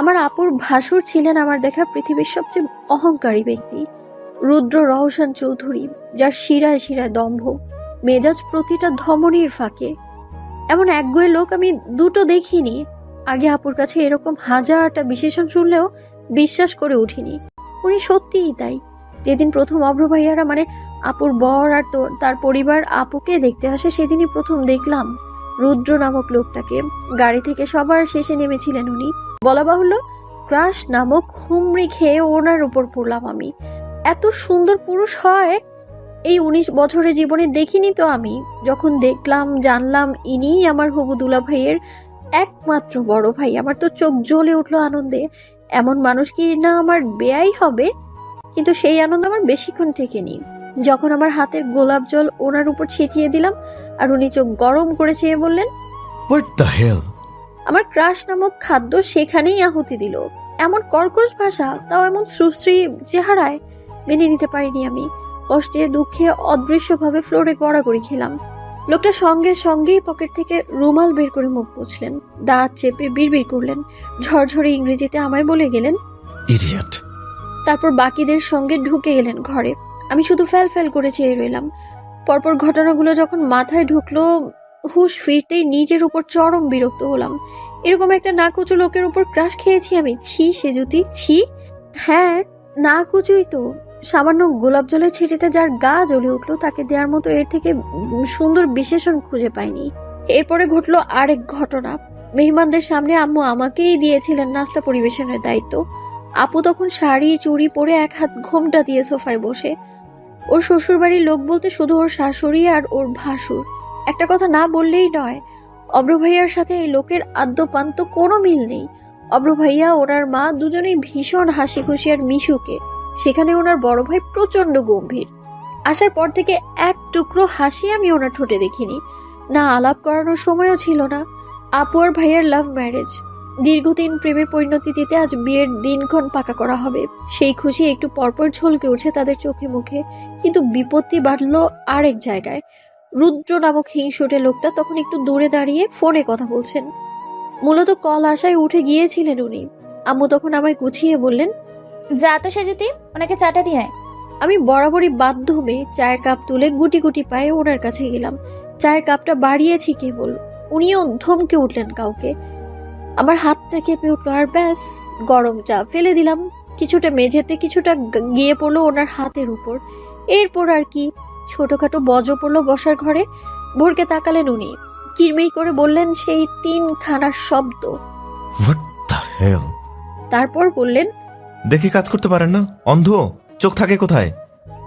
আমার আপুর ভাসুর ছিলেন আমার দেখা পৃথিবীর সবচেয়ে অহংকারী ব্যক্তি, রুদ্র রওশন চৌধুরী, যার শিরায় শিরায় দম্ভ, মেজাজ প্রতিটা ধমনীর ফাঁকে। এমন একগুঁয়ে লোক আমি দুটো দেখিনি। আগে আপুর কাছে এরকম হাজারটা বিশেষণ শুনলেও বিশ্বাস করে উঠিনি। উনি সত্যিই তাই। যেদিন প্রথম অভ্র ভাইয়ারা মানে আপুর বর আর তার পরিবার আপুকে দেখতে আসে, সেদিনই প্রথম দেখলাম রুদ্র নামক লোকটাকে। গাড়ি থেকে সবার শেষে নেমেছিলেন উনি। বলা বাহুল্য, ক্রাশ নামক হুমড়ি খেয়ে ওনার উপর পড়লাম আমি। এত সুন্দর পুরুষ হয় এই 19 বছরের জীবনে দেখিনি তো আমি। যখন দেখলাম জানলাম ইনিই আমার হবু দুলা ভাইয়ের একমাত্র বড় ভাই, আমার তো চোখ জ্বলে উঠলো আনন্দে। এমন মানুষ কি না আমার বেয়াই হবে? কিন্তু সেই আনন্দ আমার বেশিক্ষণ টেকেনি। যখন আমার হাতের গোলাপ জল ওনার উপর ছিটিয়ে দিলাম আর উনি চোখ গরম করে চেয়ে বললেন, হোয়াট দ্য হেল। আমার ক্রাশ নামক খাদ্য সেখানেই আহুতি দিল। এমন কর্কশ ভাষা, তাও এমন সুশ্রী চেহারায়। মেনে নিতে পারিনি আমি। কষ্টে দুঃখে অদৃশ্যভাবে ফ্লোরে গড়াগড়ি খেলাম। লোকটা সঙ্গে সঙ্গেই পকেট থেকে রুমাল বের করে মুখ মুছলেন, দাঁত চেপে বিড়বিড় করলেন, ঝরঝরে ইংরেজিতে আমায় বলে গেলেন ইডিয়েট। তারপর বাকিদের সঙ্গে ঢুকে গেলেন ঘরে। আমি শুধু ফ্যাল ফ্যাল করে চেয়ে রইলাম। পরপর ঘটনাগুলো যখন মাথায় ঢুকলো, হুশ ফিরতেই নিজের উপর চরম বিরক্ত হলাম। এরকম একটা নাকুচু লোকের উপর ক্রাশ খেয়েছি আমি। ছি সেজুতি, ছি। হ্যাঁ, নাকুচুই তো। সামান্য গোলাপ জলের ছিটিতে যার গা জ্বলে উঠলো, তাকে দেওয়ার মতো এর থেকে সুন্দর বিশেষণ খুঁজে পাইনি। এরপরে ঘটলো আরেক ঘটনা। মেহমানদের সামনে আম্মু আমাকেই দিয়েছিলেন নাস্তা পরিবেশনের দায়িত্ব। আপু তখন শাড়ি চুড়ি পরে এক হাত ঘোমটা দিয়ে সোফায় বসে। ওর শ্বশুরবাড়ির লোক বলতে শুধু ওর শাশুড়ি আর ওর ভাসুর। একটা কথা না বললেই নয়, অভ্র ভাইয়ার সাথে এই লোকের আদ্যপান্ত কোনো মিল নেই। অভ্র ভাইয়া ওনার মা দুজনেই ভীষণ হাসি খুশি আর মিশুকে। সেখানে ওনার বড় ভাই প্রচন্ড গম্ভীর। আসার পর থেকে এক টুকরো হাসি আমি ওনার ঠোঁটে দেখিনি। না আলাপ করানোর সময়ও ছিল না। আপু আর ভাইয়ার লাভ ম্যারেজ। দীর্ঘদিন প্রেমের পরিণতি দিতে আজ বিয়ের দিনক্ষণ পাকা করা হবে। সেই খুশি একটু পরপর ঝলকে উঠছে তাদের চোখে মুখে। কিন্তু বিপত্তি বাড়লো আরেক জায়গায়। রুদ্র নামক হিংসুটে লোকটা তখন একটু দূরে দাঁড়িয়ে ফোনে কথা বলছেন। মূলত কল আশায় উঠে গিয়েছিলেন উনি। আম্মু তখন আমায় গুছিয়ে বললেন, যা তো সেজুতি, ওনাকে চাটা দিয়ে আয়। আমি বরাবরই বাধ্য হয়ে চায়ের কাপ তুলে গুটি গুটি পায়ে ওনার কাছে গেলাম। চায়ের কাপটা বাড়িয়েছি কেবল, উনিও ধমকে উঠলেন কাউকে। আমার হাতটা কেঁপে উঠলো আর ব্যাস, গরম চা ফেলে দিলাম। কিছুটা মেঝেতে, কিছুটা গিয়ে পড়লো ওনার হাতের উপর। এরপর আর কি, ছোটখাটো বজ্র পড়লো বসার ঘরে। ভোরকে তাকালেন উনি, কিরমির করে বললেন সেই 3খানা শব্দ। What the hell. তারপর বললেন, দেখে কাজ করতে পারেন না? অন্ধ চোখ থাকে কোথায়?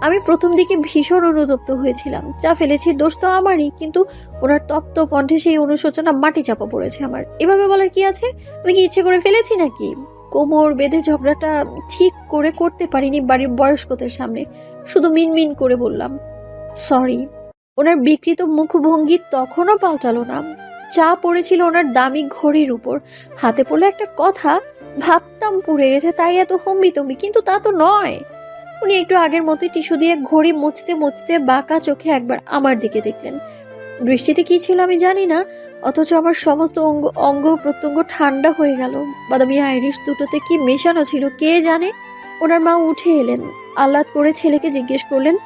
আমি প্রথম দিকে ভীষণ অনুতপ্ত হয়েছিলাম। চা ফেলেছি, দোষ তো আমারই। কিন্তু ওনার তপ্ত কণ্ঠে সেই অনুশোচনা মাটি চাপা পড়েছে আমার। এভাবে বলার কি আছে? আমি কি ইচ্ছে করে ফেলেছি নাকি? কোমর বেঁধে ঝগড়াটা ঠিক করে করতে পারিনি বাড়ির বয়স্কদের সামনে। শুধু মিনমিন করে বললাম সরি। ওনার বিকৃত মুখভঙ্গি তখনও পাল্টালো না। চা পড়েছিল ওনার দামি ঘড়ির উপর। হাতে পড়লো একটা কথা, ভাবতাম পুড়ে গেছে তাই এত হম্বিতম্বি, কিন্তু তা তো নয়। উনি একটু আগের মতোই টিস্যু দিয়ে ঘড়ি মুছতে মুছতে বাঁকা চোখে একবার আমার দিকে দেখলেন। দৃষ্টিতে কি ছিল আমি জানি না, অথচ আমার সমস্ত অঙ্গ প্রত্যঙ্গ ঠান্ডা হয়ে গেল। বাদামি আইরিশ দুটোতে কি মেশানো ছিল কে জানে। ওনার মা উঠে এলেন, আহ্লাদ করে ছেলেকে জিজ্ঞেস করলেন,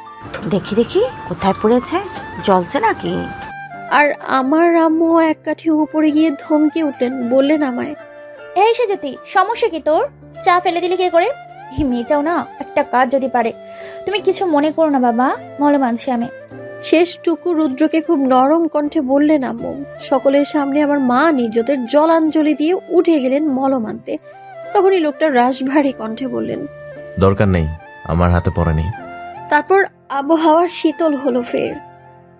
দেখি দেখি কোথায় পড়েছে, জ্বলছে নাকি? আর আমার আম্মু এক কাঠি উপরে গিয়ে ধমকে উঠলেন, বললেন আমায়, এই সেজুতি, সমস্যা কি তোর? চা ফেলে দিলি কে করে? এই মেয়েটাও না একটা কাজ যদি পারে। তুমি কিছু মনে করো না বাবা, মলে মানছি আমি। শেষটুকু রুদ্রকে খুব নরম কণ্ঠে বললেন আম্মু। সকলের সামনে আমার মা নিজেদের জলাঞ্জলি দিয়ে উঠে গেলেন মলম আনতে। তখনই লোকটা রাশভারী কণ্ঠে বললেন, দরকার নেই, আমার হাতে পড়ে নেই। তারপর আবহাওয়া শীতল হলো ফের।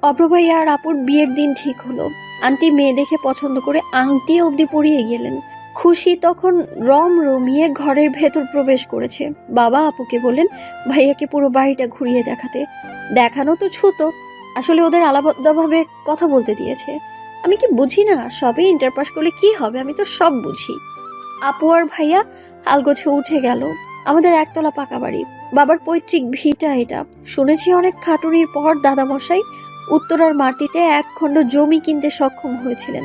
অভ্র ভাইয়া আর আপুর বিয়ের দিন ঠিক হলো। আন্টি মেয়ে দেখে পছন্দ করে আংটি অবধি পরিয়ে গেলেন। খুশি তখন রম রমিয়ে ঘরের ভেতর প্রবেশ করেছে। বাবা আপুকে বললেন ভাইয়াকে পুরো বাড়িটা ঘুরিয়ে দেখাতে। দেখানো তো ছুতো, আসলে ওদের আলাদাভাবে কথা বলতে দিয়েছে। আমি কি বুঝি না? সবে ইন্টার পাস করলে কি হবে, আমি তো সব বুঝি। আপু আর ভাইয়া আলগোছে উঠে গেল। আমাদের একতলা পাকা বাড়ি, বাবার পৈতৃক ভিটা এটা। শুনেছি অনেক খাটুনির পর দাদামশাই উত্তরার মাটিতে 1 খণ্ড জমি কিনতে সক্ষম হয়েছিলেন।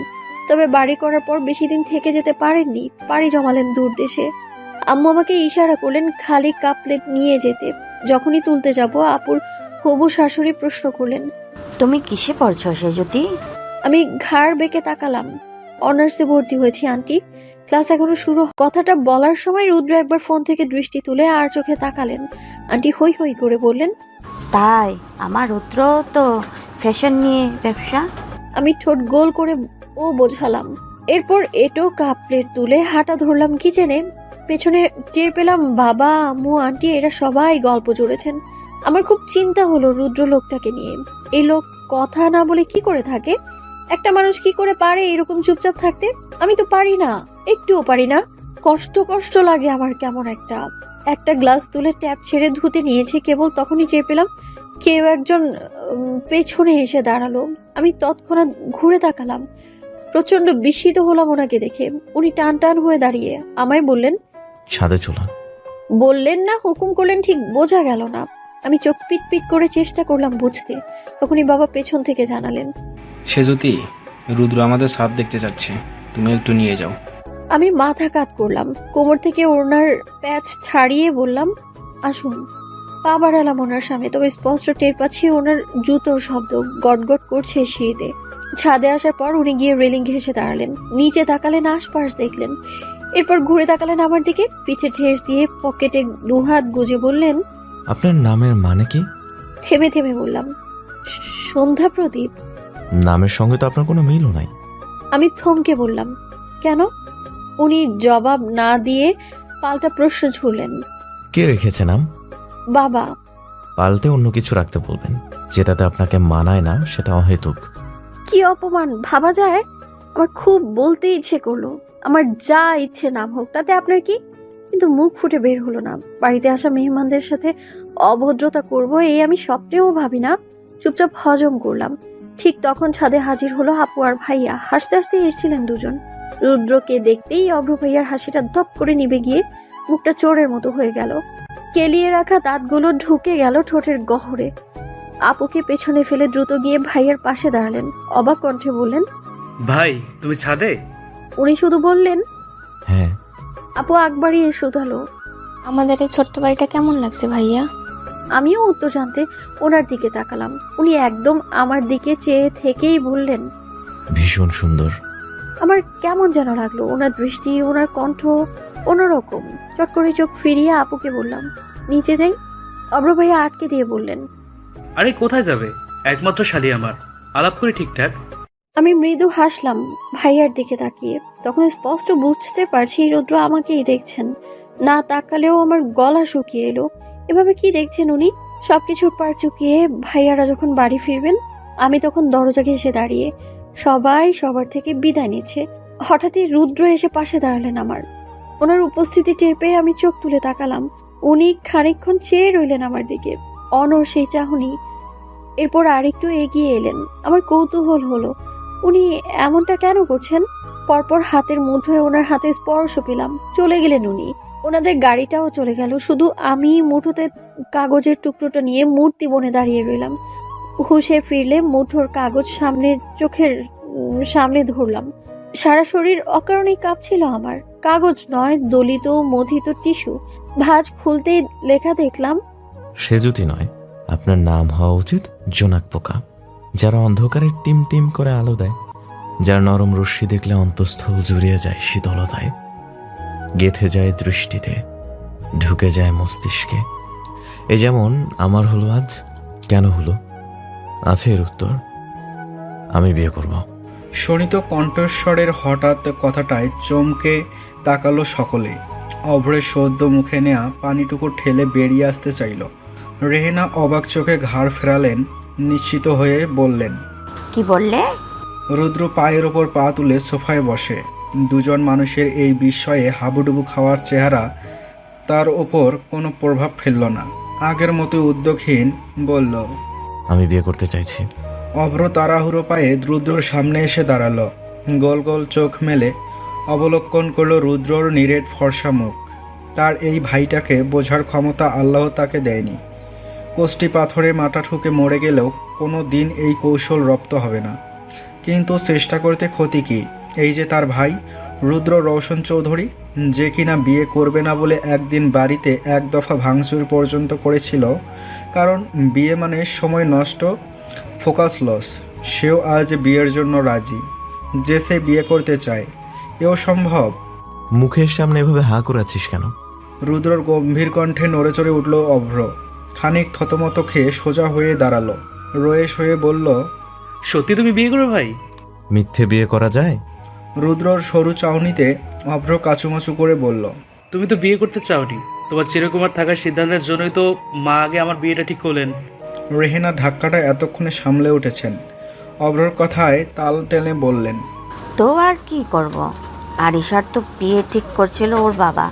তবে বাড়ি করার পর বেশি দিন থেকে যেতে পারেননি, পাড়ি জমালেন দূর দেশে। আম্মু আমাকে ইশারা করলেন খালি কাপ প্লেট নিয়ে যেতে। যখনই তুলতে যাব আপুর হবু শাশুড়ি প্রশ্ন করলেন, তুমি কিসে পড়ছো সেজুতি? আমি ঘাড় বেঁকে তাকালাম। অনার্সে ভর্তি হয়েছি আন্টি, ক্লাস এখনো শুরু। কথাটা বলার সময় রুদ্র একবার ফোন থেকে দৃষ্টি তুলে আর চোখে তাকালেন। আন্টি হই হই করে বললেন, তাই? আমার রুদ্র তো ফ্যাশন নিয়ে ব্যবসা। আমি ঠোঁট গোল করে ও বোঝালাম। এরপর এটো কাপ প্লেট তুলে হাঁটা ধরলাম কিচেনে। পেছনে টের পেলাম বাবা, আম্মু, আন্টি এরা সবাই গল্প জুড়েছেন। আমার খুব চিন্তা হলো রুদ্র লোকটাকে নিয়ে। এই লোক কথা না বলে কি করে থাকে? একটা মানুষ কি করে পারে এরকম চুপচাপ থাকতে? আমি তো পারি না, একটুও পারি না। কষ্ট কষ্ট লাগে আমার কেমন একটা। একটা গ্লাস তুলে ট্যাপ ছেড়ে ধুতে নিয়েছি, কেবল তখনই টের পেলাম কেউ একজন পেছনে এসে দাঁড়ালো। আমি তৎক্ষণাৎ ঘুরে তাকালাম। প্রচন্ড বিস্মিত হলাম ওনাকে দেখে। উনি টান টান হয়ে দাঁড়িয়ে আমায় বললেন, ছাদে চলো। বললেন না হুকুম করলেন ঠিক বোঝা গেল না। আমি চোখ পিট পিট করে চেষ্টা করলাম বুঝতে। তখনই বাবা পেছন থেকে জানালেন, সেজুতি, রুদ্র আমাদের সাপ দেখতে চাচ্ছে, তুমি একটু নিয়ে যাও। আমি মাথা কাত করলাম। কোমর থেকে ওনার প্যাচ ছাড়িয়ে বললাম, আসুন। পা বাড়ালাম ওনার সামনে, তবে স্পষ্ট টের পাচ্ছি ওনার জুতোর শব্দ গটগট করছে সিঁড়িতে। ছাদে আসার পর উনি গিয়ে রেলিং ঘেঁষে দাঁড়ালেন, নিচে তাকালেন, আশপাশ দেখলেন, এরপর ঘুরে তাকালেন আমার দিকে, পিঠে ঠেস দিয়ে পকেটে দুহাত গুজে বললেন, আপনার নামের মানে কি? থেমে থেমে বললাম, সন্ধ্যা প্রদীপ। নামের সঙ্গে তো আপনার কোনো মিলও নাই। আমি থমকে বললাম, কেন? উনি জবাব না দিয়ে পাল্টা প্রশ্ন ছুড়লেন, কে রেখেছে নাম? বাবা। পাল্টে অন্য কিছু রাখতে বলবেন। যেটাতে আপনাকে মানায় না সেটা অহেতুক। কি অপমান ভাবা যায়? আমার খুব বলতে ইচ্ছে করলো, আমার যা ইচ্ছে নাম হোক, তাতে আপনার কি? কিন্তু মুখ ফুটে বের হলো না। বাড়িতে আসা মেহমানদের সাথে অভদ্রতা করব এই আমি স্বপ্নেও ভাবি না। চুপচাপ হজম করলাম। ঠিক তখন ছাদে হাজির হলো আপু আর ভাইয়া। হাসতে হাসতে এসেছিলেন দুজন। রুদ্রকে দেখতেই অভ্র ভাইয়ার হাসিটা ধপ করে নিভে গিয়ে মুখটা চোরের মতো হয়ে গেল। কেলিয়ে রাখা দাঁতগুলো ঢুকে গেল ঠোঁটের গহরে। আপুকে পেছনে ফেলে দ্রুত গিয়ে ভাইয়ার পাশে দাঁড়ালেন। অবাক কণ্ঠে বললেন, ভাই তুমি ছাদে? উনি শুধু বললেন, হ্যাঁ। আপু আগ বাড়িয়ে শুধালো, আমাদের এই ছোট্ট বাড়িটা কেমন লাগছে ভাইয়া? আমিও উত্তর জানতে ওনার দিকে তাকালাম। উনি একদম আমার দিকে চেয়ে থেকেই বললেন, ভীষণ সুন্দর। আমার কেমন যেন লাগলো ওনার দৃষ্টি, ওনার কণ্ঠ অন্যরকম। চট করে চোখ ফিরিয়ে আপুকে বললাম, নিচে যাই। অভ্র ভাইয়া আটকে দিয়ে বললেন, আরে কোথায় যাবে? একমাত্র শালি আমার, আলাপ করি ঠিকঠাক। আমি মৃদু হাসলাম ভাইয়ার দিকে তাকিয়ে। তখন স্পষ্ট বুঝতে পারছি রুদ্র আমাকেই দেখছেন। না তাকালেও আমার গলা শুকিয়ে এলো। এভাবে কি দেখছেন উনি? সবকিছুর পার চুকিয়ে ভাইয়ারা যখন বাড়ি ফিরবেন, আমি তখন দরজা ঘেঁষে দাঁড়িয়ে। সবাই সবার থেকে বিদায় নিচ্ছে। হঠাৎই রুদ্র এসে পাশে দাঁড়ালেন আমার। ওনার উপস্থিতি টের পেয়ে আমি চোখ তুলে তাকালাম। উনি খানিকক্ষণ চেয়ে রইলেন আমার দিকে, অনর সেই চাহনি। এরপর আরেকটু এগিয়ে এলেন। আমার কৌতূহল হলো উনি এমনটা কেন করছেন। পরপর হাতের মুঠোয় ওনার হাতে স্পর্শ পেলাম। চলে গেলেন উনি। ওনাদের গাড়িটাও চলে গেল। শুধু আমি মুঠোতে কাগজের টুকরোটা নিয়ে মূর্তি বনে দাঁড়িয়ে রইলাম। হুঁশে ফিরলে মুঠোর কাগজ চোখের সামনে ধরলাম। সারা শরীর অকারণেই কাঁপছিল আমার। কাগজ নয়, দলিত মথিত টিস্যু। ভাঁজ খুলতেই লেখা দেখলাম, সেজুতি নয়, আপনার নাম হওয়া উচিত জোনাক পোকা। যারা অন্ধকারে টিম টিম করে আলো দেয়, যার নরম রশ্মি দেখলে অন্তঃস্থল জুড়িয়ে যায় শীতলতায়, গেথে যায় দৃষ্টিতে, ঢুকে যায় মস্তিষ্কে। এ যেমন আমার হলো আজ। কেন হলো? আছে এর উত্তর। আমি বিয়ে করব। শোণিত কণ্ঠস্বরের হঠাৎ কথাটায় চমকে তাকালো সকলে। অভ্রের সদ্য মুখে নেয়া পানিটুকু ঠেলে বেরিয়ে আসতে চাইল। রেহেনা অবাক চোখে ঘাড় ফেরালেন, নিশ্চিত হয়ে বললেন, কি বললে? রুদ্র পায়ের ওপর পা তুলে সোফায় বসে। দুজন মানুষের এই বিস্ময়ে হাবুডুবু খাওয়ার চেহারা তার ওপর কোনো প্রভাব ফেলল না। আগের মতো উদ্যোগহীন বলল, আমি বিয়ে করতে চাইছি। অভ্র তাড়াহুড়ো পায়ে রুদ্রর সামনে এসে দাঁড়ালো। গোল গোল চোখ মেলে অবলোকন করল রুদ্রর নিরেট ফর্সা মুখ। তার এই ভাইটাকে বোঝার ক্ষমতা আল্লাহ তাকে দেয়নি। কোষ্টি পাথরে মাথা ঠুকে মরে গেলেও কোনো দিন এই কৌশল রপ্ত হবে না। কিন্তু চেষ্টা করতে ক্ষতি কি? এই যে তার ভাই রুদ্র রওশন চৌধুরী, যে কিনা বিয়ে করবে না বলে একদিন বাড়িতে এক দফা ভাঙচুর পর্যন্ত করেছিল, কারণ বিয়ে মানে সময় নষ্ট, ফোকাস লস। সেও আজ বিয়ের জন্য রাজি, যে সে বিয়ে করতে চায়। এও সম্ভব? মুখের সামনে এভাবে হাঁ করাচ্ছিস কেন? রুদ্রর গম্ভীর কণ্ঠে নড়ে চড়ে উঠল অভ্র। খানিক থতমত খেয়ে সোজা হয়ে দাঁড়ালো, রয়েস হয়ে বলল, সত্যি তুমি বিয়ে করবে ভাই? মিথ্যে বিয়ে করা যায়? রুদ্রর সরু চাউনিতে অভ্র কাচুমাচু করে বলল, তুমি তো বিয়ে করতে চাওনি, তোমার চিরকুমার থাকার সিদ্ধান্তের জন্যই তো মা আগে আমার বিয়েটা ঠিক করলেন। রেহেনা ধাক্কাটা এতক্ষণে সামলে উঠেছেন। অভ্রর কথায় তাল টেনে বললেন, তো আর কি করব, আরিশার তো বিয়ে ঠিক করছিল ওর বাবা,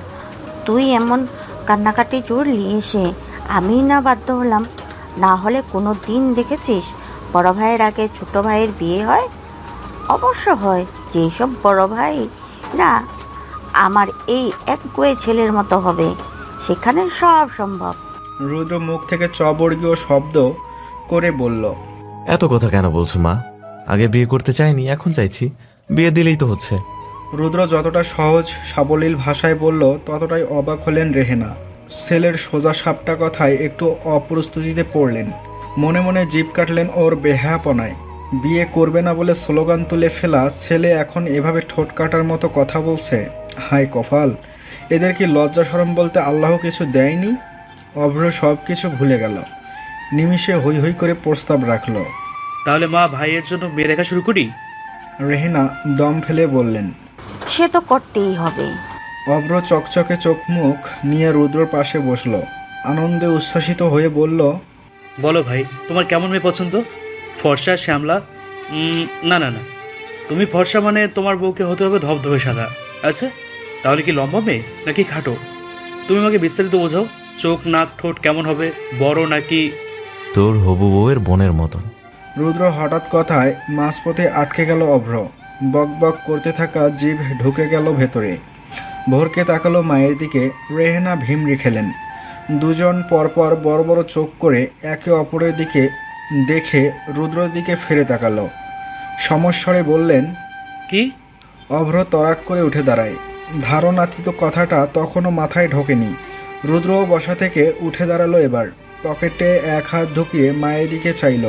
তুই এমন কান্নাকাটি জুড়লি এসে আমি না বাধ্য হলাম। না হলে কোনো দিন দেখেছিস বড় ভাইয়ের আগে ছোট ভাইয়ের বিয়ে হয়? অবশ্য হয়, যেসব বড় ভাই না আমার এই একগুয়ে ছেলের মতো হবে, সেখানে সব সম্ভব। রুদ্র মুখ থেকে চবর্গীয় শব্দ করে বলল, এত কথা কেন বলছো মা? আগে বিয়ে করতে চাইনি, এখন চাইছি। বিয়ে দিলেই তো হচ্ছে। রুদ্র যতটা সহজ সাবলীল ভাষায় বলল, ততটাই অবাক হলেন রেহেনা। ছেলের সোজা সাপটা কথায় একটু অপ্রস্তুতিতে পড়লেন। মনে মনে জিভ কাটলেন ওর বেহায়াপনায়। বিয়ে করবে না বলে স্লোগান তুলে ফেলা ছেলে এখন এভাবে ঠোঁট কাটার মতো কথা বলছে। হায় কপাল, এদের কি লজ্জা শরম বলতে আল্লাহ কিছু দেয়নি? অভ্র সব কিছু ভুলে গেল, নিমিষে হৈ হৈ করে প্রস্তাব রাখল। তাহলে মা, ভাইয়ের জন্য মেয়ে দেখা শুরু করি? রেহেনা দম ফেলে বললেন, সে তো করতেই হবে। অভ্র চকচকে চোখ মুখ নিয়ে রুদ্রর পাশে বসল। আনন্দে উচ্ছ্বাসিত হয়ে বলল, বলো ভাই, তোমার কেমন মেয়ে পছন্দ? ফর্সা, শ্যামলা? না না না, তুমি ফর্সা মানে তোমার বউকে হতে হবে ধবধবে সাদা। আচ্ছা, তাহলে কি লম্বা মেয়ে নাকি খাটো? তুমি আমাকে বিস্তারিত বোঝাও। চোখ, নাক, ঠোঁট কেমন হবে? বড় নাকি? তোর হবু বউয়ের বোনের মতন। রুদ্র হঠাৎ কথায় মাঝপথে আটকে গেল অভ্র। বক বক করতে থাকা জিভ ঢুকে গেল ভেতরে। ভোরকে তাকালো মায়ের দিকে। রেহেনা ভিমরি খেলেন। দুজন পরপর বড় বড় চোখ করে একে অপরের দিকে দেখে রুদ্রর দিকে ফিরে তাকালো। সমস্বরে বললেন, কি? অভ্র তরাক করে উঠে দাঁড়ায়। ধারণাতীত কথাটা তখনও মাথায় ঢোকেনি। রুদ্রও বসা থেকে উঠে দাঁড়ালো এবার। পকেটে এক হাত ঢুকিয়ে মায়ের দিকে চাইল।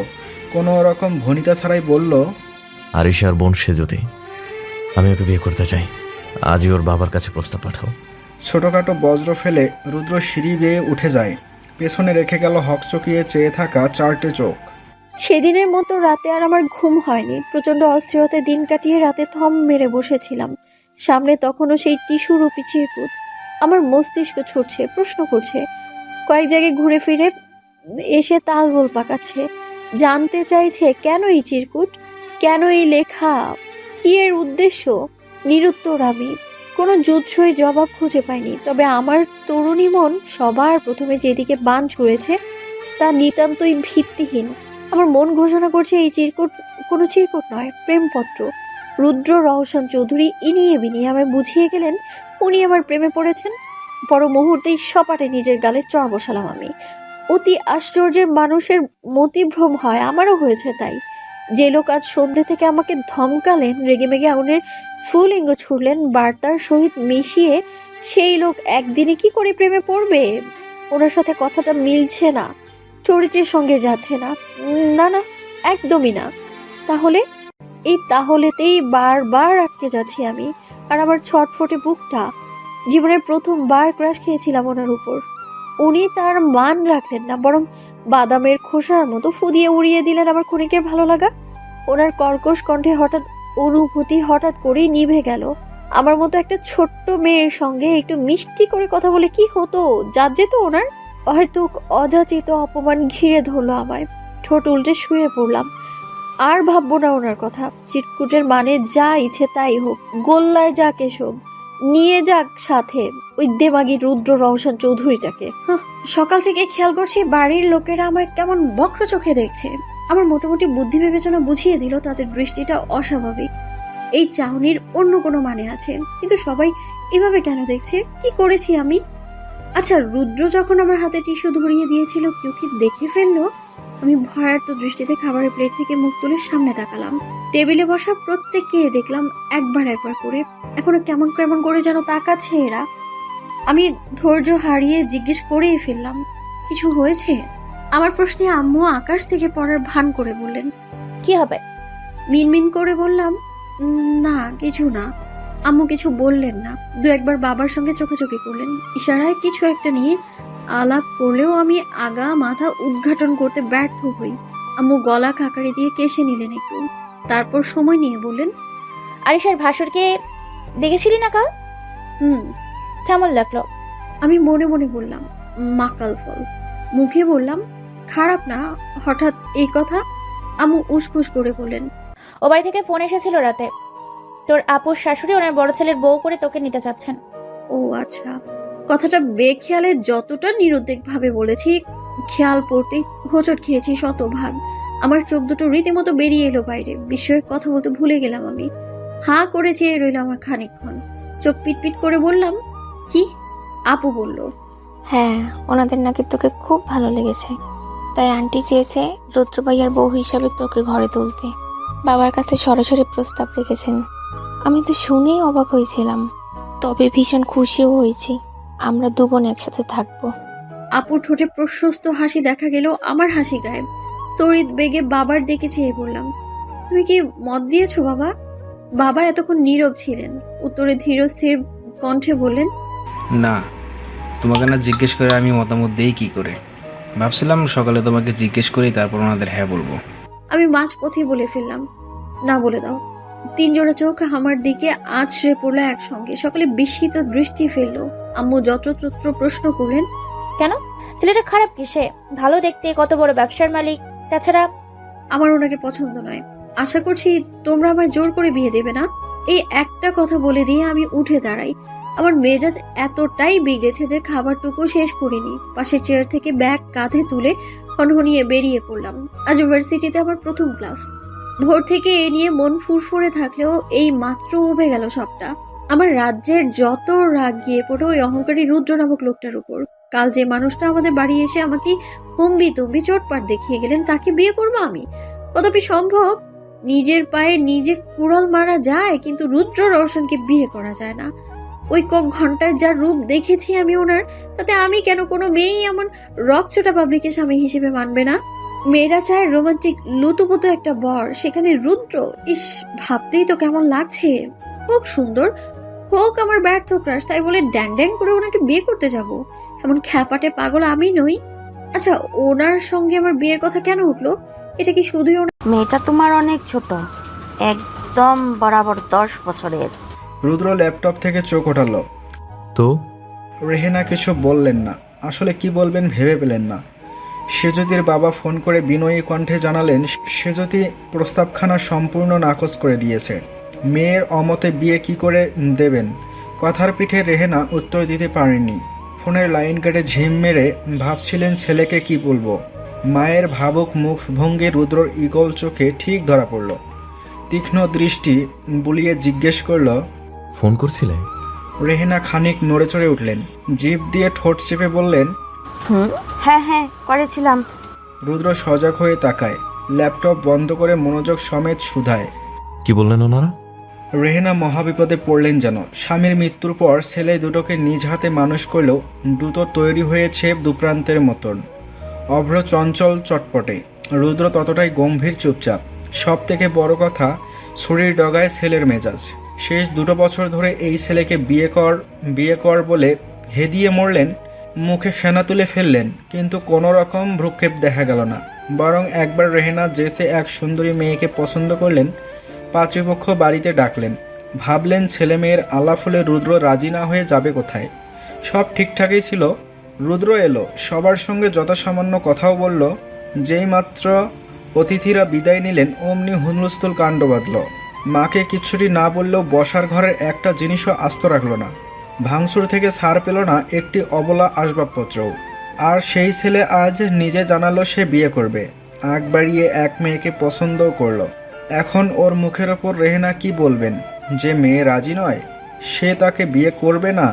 কোনো রকম ভনিতা ছাড়াই বলল, আরিশার বোন সে যদি, আমি ওকে বিয়ে করতে চাই। আজই ওর বাবার কাছে প্রস্তাব পাঠাও। ছোটোখাটো বজ্র ফেলে রুদ্র সিঁড়ি বেয়ে উঠে যায়। পেছনে রেখে গেল হকচকিয়ে চেয়ে থাকা চারটে চোখ। সেদিনের মতো রাতে আর আমার ঘুম হয়নি। প্রচণ্ড অস্থিরতায় দিন কাটিয়ে রাতে থম মেরে বসেছিলাম। সামনে তখনও সেই টিস্যু রূপী চিরকুট। আমার মস্তিষ্ক ছুটছে, প্রশ্ন করছে, কয়েক জায়গায় ঘুরে ফিরে এসে তালগোল পাকাচ্ছে। জানতে চাইছে কেন এই চিরকুট, কেন এই লেখা, কি এর উদ্দেশ্য। নিরুত্তর আমি, কোনো জুৎসই জবাব খুঁজে পাইনি। তবে আমার তরুণী মন সবার প্রথমে যেদিকে বান ছুঁড়েছে তা নিতান্তই ভিত্তিহীন। আমার মন ঘোষণা করছে এই চিরকুট কোনো চিরকুট নয়, প্রেমপত্র। রুদ্র রওশন চৌধুরী ইনিয়ে বিনিয়ে আমায় বুঝিয়ে গেলেন উনি আমার প্রেমে পড়েছেন। পর মুহূর্তেই সপাটে নিজের গালে চড় বসালাম আমি। অতি আশ্চর্যের মানুষের মতিভ্রম হয়, আমারও হয়েছে তাই। যে লোক আজ সন্ধ্যে থেকে আমাকে ধমকালেন, রেগেমেগে আগুনের স্ফুলিঙ্গ ছুড়লেন বার্তার সহিত মিশিয়ে, সেই লোক একদিনে কি করে প্রেমে পড়বে? ওনার সাথে কথাটা মিলছে না, চরিত্রের সঙ্গে যাচ্ছে না। না না, একদমই না। তাহলে এই তাহলেতেই বারবার আটকে যাচ্ছি আমি। আর আমার ছটফটে বুকটা। জীবনের প্রথমবার ক্রাশ খেয়েছিলাম ওনার উপর। উনি তার মান রাখলেন না, বরং বাদামের খোসার মতো ফুদিয়ে উড়িয়ে দিলেন আমার ক্ষণিকের ভালো লাগা। ওনার কর্কশ কণ্ঠে হঠাৎ অনুভূতি হঠাৎ করেই নিভে গেল। আমার মতো একটা ছোট্ট মেয়ের সঙ্গে একটু মিষ্টি করে কথা বলে কি হতো, যা যেত ওনার। হয়তো অযাচিত অপমান ঘিরে ধরলো আমায়। ঠোঁট উল্টে শুয়ে পড়লাম। আর ভাববো না ওনার কথা। চিটকুটের মানে যা ইচ্ছে তাই হোক, গোল্লায় যাক এসব, নিয়ে যাক সাথে ওই দেমাগী রুদ্র রওশন চৌধুরীটাকে। সকাল থেকে খেয়াল করছি বাড়ির লোকেরা আমায় কেমন বক্র চোখে দেখছে। আমার মোটামুটি বুদ্ধি বিবেচনা বুঝিয়ে দিল তাদের দৃষ্টিটা অস্বাভাবিক। এই চাউনির অন্য কোনো মানে আছে, কিন্তু সবাই এভাবে কেন দেখছে? কি করেছি আমি? আচ্ছা, রুদ্র যখন আমার হাতে টিস্যু ধরিয়ে দিয়েছিল, কেউ কি দেখে ফেললো? আমি ভয়ার্ত দৃষ্টিতে খাবারের প্লেট থেকে মুখ তুলে সামনে তাকালাম। টেবিলে বসা প্রত্যেককে দেখলাম একবার একবার করে। এখনো কেমন কেমন করে যেন তাকাচ্ছে এরা। আমি ধৈর্য হারিয়ে জিজ্ঞেস করেই ফেললাম, কিছু হয়েছে? আমার প্রশ্নে আম্মু আকাশ থেকে পড়ার ভান করে বললেন। কি হবে? মিনমিন করে বললাম, না কিছু না। আম্মু কিছু বললেন না, দু একবার বাবার সঙ্গে চোখাচোখি করলেন, ইশারায় কিছু একটা নিয়ে আলাপ করলেও আমি আগা মাথা উদ্ঘাটন করতে ব্যর্থ হই। আম্মু গলা কাকারি দিয়ে কেশে নিলেন একটু, তারপর সময় নিয়ে বললেন, আরিশার ভাসুরকে দেখেছিলি না কাল? হুম। কেমন লাগলো? আমি মনে মনে বললাম, মাকাল ফল। মুখে বললাম, খারাপ না। হঠাৎ এই কথা? আম্মু উসখুস করে বললেন, ও বাড়ি থেকে ফোন এসেছিল রাতে। তোর আপুর শাশুড়ি ওনার বড় ছেলের বউ করে তোকে নিতে চাচ্ছেন। ও আচ্ছা। কথাটা বেখেয়ালে যতটা নিরুদ্বেগ ভাবে বলেছি, খেয়াল পড়তেই হোঁচট খেয়েছি শতভাগ। আমার চোখ দুটো রীতিমতো বেরিয়ে এলো বাইরে। বিস্ময়ে কথা বলতে ভুলে গেলাম আমি। হাঁ করে চেয়ে রইলাম আমার খানিকক্ষণ। চোখ পিটপিট করে বললাম, কি? আপু বলল, হ্যাঁ, ওনাদের নাকি তোকে খুব ভালো লেগেছে, তাই আন্টি চেয়েছে রুদ্র ভাইয়ার বউ হিসাবে তোকে ঘরে তুলতে। বাবার কাছে সরাসরি প্রস্তাব রেখেছেন। আমি তো শুনেই অবাক হয়েছিলাম, তবে ভীষণ খুশিও হয়েছি। আমরা দু বোন একসাথে থাকবো। আপুর ঠোঁটে প্রশস্ত হাসি দেখা গেল, আমার হাসি গায়েব। তড়িৎ বেগে বাবার দিকে চেয়ে বললাম, তুমি কি মত দিয়েছো বাবা? বাবা এতক্ষণ নীরব ছিলেন। উত্তরে ধীরস্থির কণ্ঠে বললেন, না, তোমাকে না জিজ্ঞেস করে আমি মতামত দেই কি করে? ভাবছিলাম সকালে তোমাকে জিজ্ঞেস করেই তারপর ওনাদের হ্যাঁ বলবো। আমি মাঝপথে বলে ফেললাম, না বলে দাও। তিন জোড়া চোখ আমার দিকে আছড়ে পড়লো একসঙ্গে। সকলে বিস্মিত দৃষ্টি ফেললো। আম্মু যত্রতত্র প্রশ্ন করলেন, কেন? ছেলেটা খারাপ কিসে? ভালো দেখতে, কত বড় ব্যবসার মালিক। তাছাড়া আমার ওনাকে পছন্দ নয়। আশা করছি তোমরা আমায় জোর করে বিয়ে দেবে না। এই একটা কথা বলে দিয়ে আমি উঠে দাঁড়াই। আমার মেজাজ এতটাই বিগড়েছে যে খাবারটুকু শেষ করিনি। পাশের চেয়ার থেকে ব্যাগ কাঁধে তুলে হনহনিয়ে বেরিয়ে পড়লাম। আজ ইউনিভার্সিটিতে আমার প্রথম ক্লাস। ভোর থেকে এ নিয়ে মন ফুরফুরে থাকলেও এই মাত্র উবে গেল সবটা। আমার রাজ্যের যত রাগ গিয়ে পড়ে ওই অহংকারী রুদ্র নামক লোকটার উপর। কাল যে মানুষটা আমাদের বাড়ি এসে আমাকে হম্বি তম্বি চোটপাট দেখিয়ে গেলেন, তাকে বিয়ে করবো আমি? কদাপি সম্ভব? নিজের পায়ে নিজে কুড়াল মারা যায়, কিন্তু রুদ্র রওশনকে বিয়ে করা যায় না। ওই ক ঘন্টায় যা রূপ দেখেছি আমি ওনার, তাতে আমি কেন কোনো মেয়েই এমন রকচটা পাবলিকের স্বামী হিসেবে মানবে না? মেয়েরা চায় রোমান্টিক লুতুপুতু একটা বর, সেখানে রুদ্র। ইস, ভাবতেই তো কেমন লাগছে। খুব সুন্দর হোক আমার ব্যর্থ ক্রাশ, তাই বলে ড্যাং ড্যাং করে ওনাকে বিয়ে করতে যাব? এমন খ্যাপাটে পাগল আমি নই। আচ্ছা, ওনার সঙ্গে আমার বিয়ের কথা কেন উঠলো? এটা কি শুধুই মেয়েটা তোমার অনেক ছোট, একদম বরাবর 10 বছরের। রুদ্র ল্যাপটপ থেকে চোখ ওঠালো। তো রেহেনা কিছু বললেন না। আসলে কি বলবেন ভেবে পেলেন না। সেজদির বাবা ফোন করে বিনয়ী কণ্ঠে জানালেন সেজদি প্রস্তাবখানা সম্পূর্ণ নাকচ করে দিয়েছে। মেয়ের অমতে বিয়ে কি করে দেবেন? কথার পিঠে রেহেনা উত্তর দিতে পারেননি। ফোনের লাইন কেটে ঝিম মেরে ভাবছিলেন ছেলেকে কি বলবো। মায়ের ভাবুক মুখভঙ্গি রুদ্রর ঈগল চোখে ঠিক ধরা পড়ল। তীক্ষ্ণ দৃষ্টি বুলিয়ে জিজ্ঞেস করল, ফোন করছিলে? রেহেনা খানিক নড়ে চড়ে উঠলেন। জিভ দিয়ে ঠোঁট চেপে বললেন, হ্যাঁ হ্যাঁ করেছিলাম। রুদ্র সজাগ হয়ে তাকায়। ল্যাপটপ বন্ধ করে মনোযোগ সমেত শুধায়। কি বললেন ওনারা? রেহেনা মহাবিপদে পড়লেন যেন। স্বামীর মৃত্যুর পর ছেলে দুটোকে নিজ হাতে মানুষ করলেও দ্রুত তৈরি হয়েছে দুপ্রান্তের মতন, অভ্র চঞ্চল চটপটে। রুদ্র ততটাই গম্ভীর চুপচাপ। সব থেকে বড় কথা, ছুরির ডগায় ছেলের মেজাজ। শেষ 2 বছর ধরে এই ছেলেকে বিয়ে কর বলে হেদিয়ে মরলেন, মুখে ফেনা তুলে ফেললেন, কিন্তু কোনো রকম ভ্রুক্ষেপ দেখা গেল না। বরং একবার রেহেনা জেসে এক সুন্দরী মেয়েকে পছন্দ করলেন, পাত্রপক্ষ বাড়িতে ডাকলেন। ভাবলেন ছেলে মেয়ের আলাপ হলে রুদ্র রাজি না হয়ে যাবে কোথায়। সব ঠিকঠাকই ছিল। রুদ্র এলো, সবার সঙ্গে যথাসামান্য কথাও বলল। যেই মাত্র অতিথিরা বিদায় নিলেন অমনি হুলস্থুল কাণ্ড বাঁধল। মাকে কিচ্ছুটি না বললেও বসার ঘরের একটা জিনিসও আস্ত রাখল না। ভাঙচুর থেকে ছাড় পেল না একটি অবলা আসবাবপত্রও। আর সেই ছেলে আজ নিজে জানালো সে বিয়ে করবে। আগ বাড়িয়ে এক মেয়েকে পছন্দও করলো। এখন ওর মুখের ওপর রেহেনা কি বলবেন? যে মেয়ে রাজি নয়, সে তাকে বিয়ে করবে না?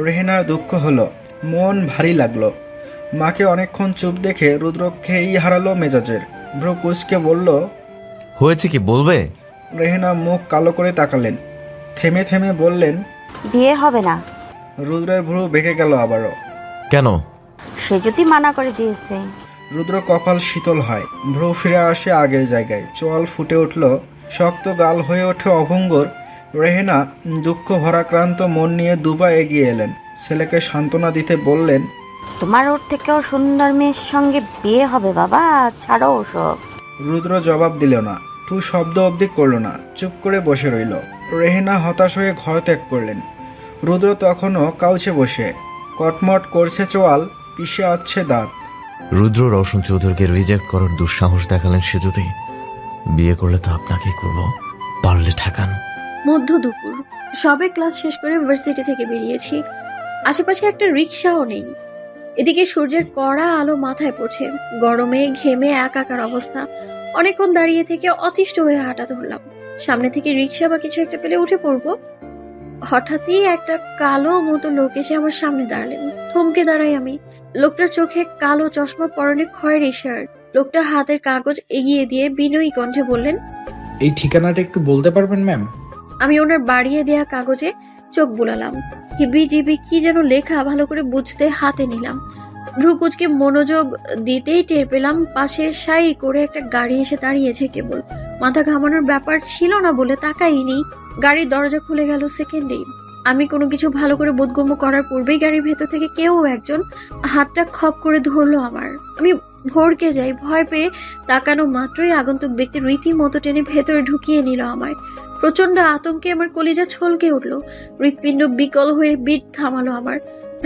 রেহেনার দুঃখ হলো, মন ভারী লাগলো। মাকে অনেকক্ষণ চুপ দেখে রুদ্র খেয়েই হারালো মেজাজের। ভ্রু কুচকে বলল। হয়েছে কি বলবে? রেহেনা মুখ কালো করে তাকালেন, থেমে থেমে বললেন। বিয়ে হবে না। রুদ্রের ভ্রু বেঁকে গেল আবারও। কেন? সে যদি মানা করে দিয়েছে। রুদ্র কপাল শীতল হয়, ভ্রু ফিরে আসে আগের জায়গায়, চোয়াল ফুটে উঠল, শক্ত গাল হয়ে ওঠে অভঙ্গুর। রেহেনা দুঃখ ভরাক্রান্ত মন নিয়ে দুপা এগিয়ে এলেন, ছেলেকে সান্ত্বনা দিতে বললেন। তোমার ওর থেকেও সুন্দর মেয়ের সঙ্গে বিয়ে হবে বাবা, ছাড়ো ওসব। রুদ্র জবাব দিল না, টু শব্দ অবধি করল না, চুপ করে বসে রইল। রেহেনা হতাশ হয়ে ঘর ত্যাগ করলেন। রুদ্র তখনও কাউচে বসে, কটমট করছে চোয়াল, পিষে আছে দাঁত। রুদ্র রওশন চৌধুরীকে রিজেক্ট করার দুঃসাহস দেখালেন সে যদি। বিয়ে করলে তো আপনাকেই করব, পারলে ঠেকান। মধ্য দুপুর, সবে ক্লাস শেষ করে ইউনিভার্সিটি থেকে বেরিয়েছি। আশেপাশে একটা রিক্সাও নেই। এদিকে সূর্যের কড়া আলো মাথায় পড়ছে, গরমে ঘেমে একাকার অবস্থা। অনেকক্ষণ দাঁড়িয়ে থেকে অতিষ্ঠ হয়ে হাঁটা ধরলাম। সামনে থেকে রিক্সা বা কিছু একটা পেলে উঠে পড়বো। হঠাৎই একটা কালো মতো লোক এসে আমার সামনে দাঁড়ালেন। থমকে দাঁড়াই আমি। লোকটার চোখে কালো চশমা, পরনে খয়েরি শার্ট। লোকটা হাতের কাগজ এগিয়ে দিয়ে বিনয়ী কণ্ঠে বললেন। এই ঠিকানাটা একটু বলতে পারবেন ম্যাম? আমি ওনার বাড়িয়ে দেয়া কাগজে চোখ বুলালাম। হিবি জিবি কি যেন লেখা ভালো করে বুঝতে হাতে নিলাম। ভ্রুকুচকে মনোযোগ দিতেই টের পেলাম পাশে সাই করে একটা গাড়ি এসে দাঁড়িয়েছে। কেবল মাথা ঘামানোর ব্যাপার ছিল না বলে তাকাইনি। গাড়ির দরজা খুলে গেল সেকেন্ডেই। আমি কোনো কিছু ভালো করে বোধগম্য করার পূর্বেই গাড়ির ভেতর থেকে কেউ একজন হাতটা খপ করে ধরলো আমার। আমি ভড়কে যাই। ভয় পেয়ে তাকানো মাত্রই আগন্তুক ব্যক্তি রীতিমতো টেনে ভেতরে ঢুকিয়ে নিল আমায়। প্রচন্ড আতঙ্কে আমার কলিজা ছলকে উঠল। হৃৎপিণ্ড বিকল হয়ে বিট থামালো আমার।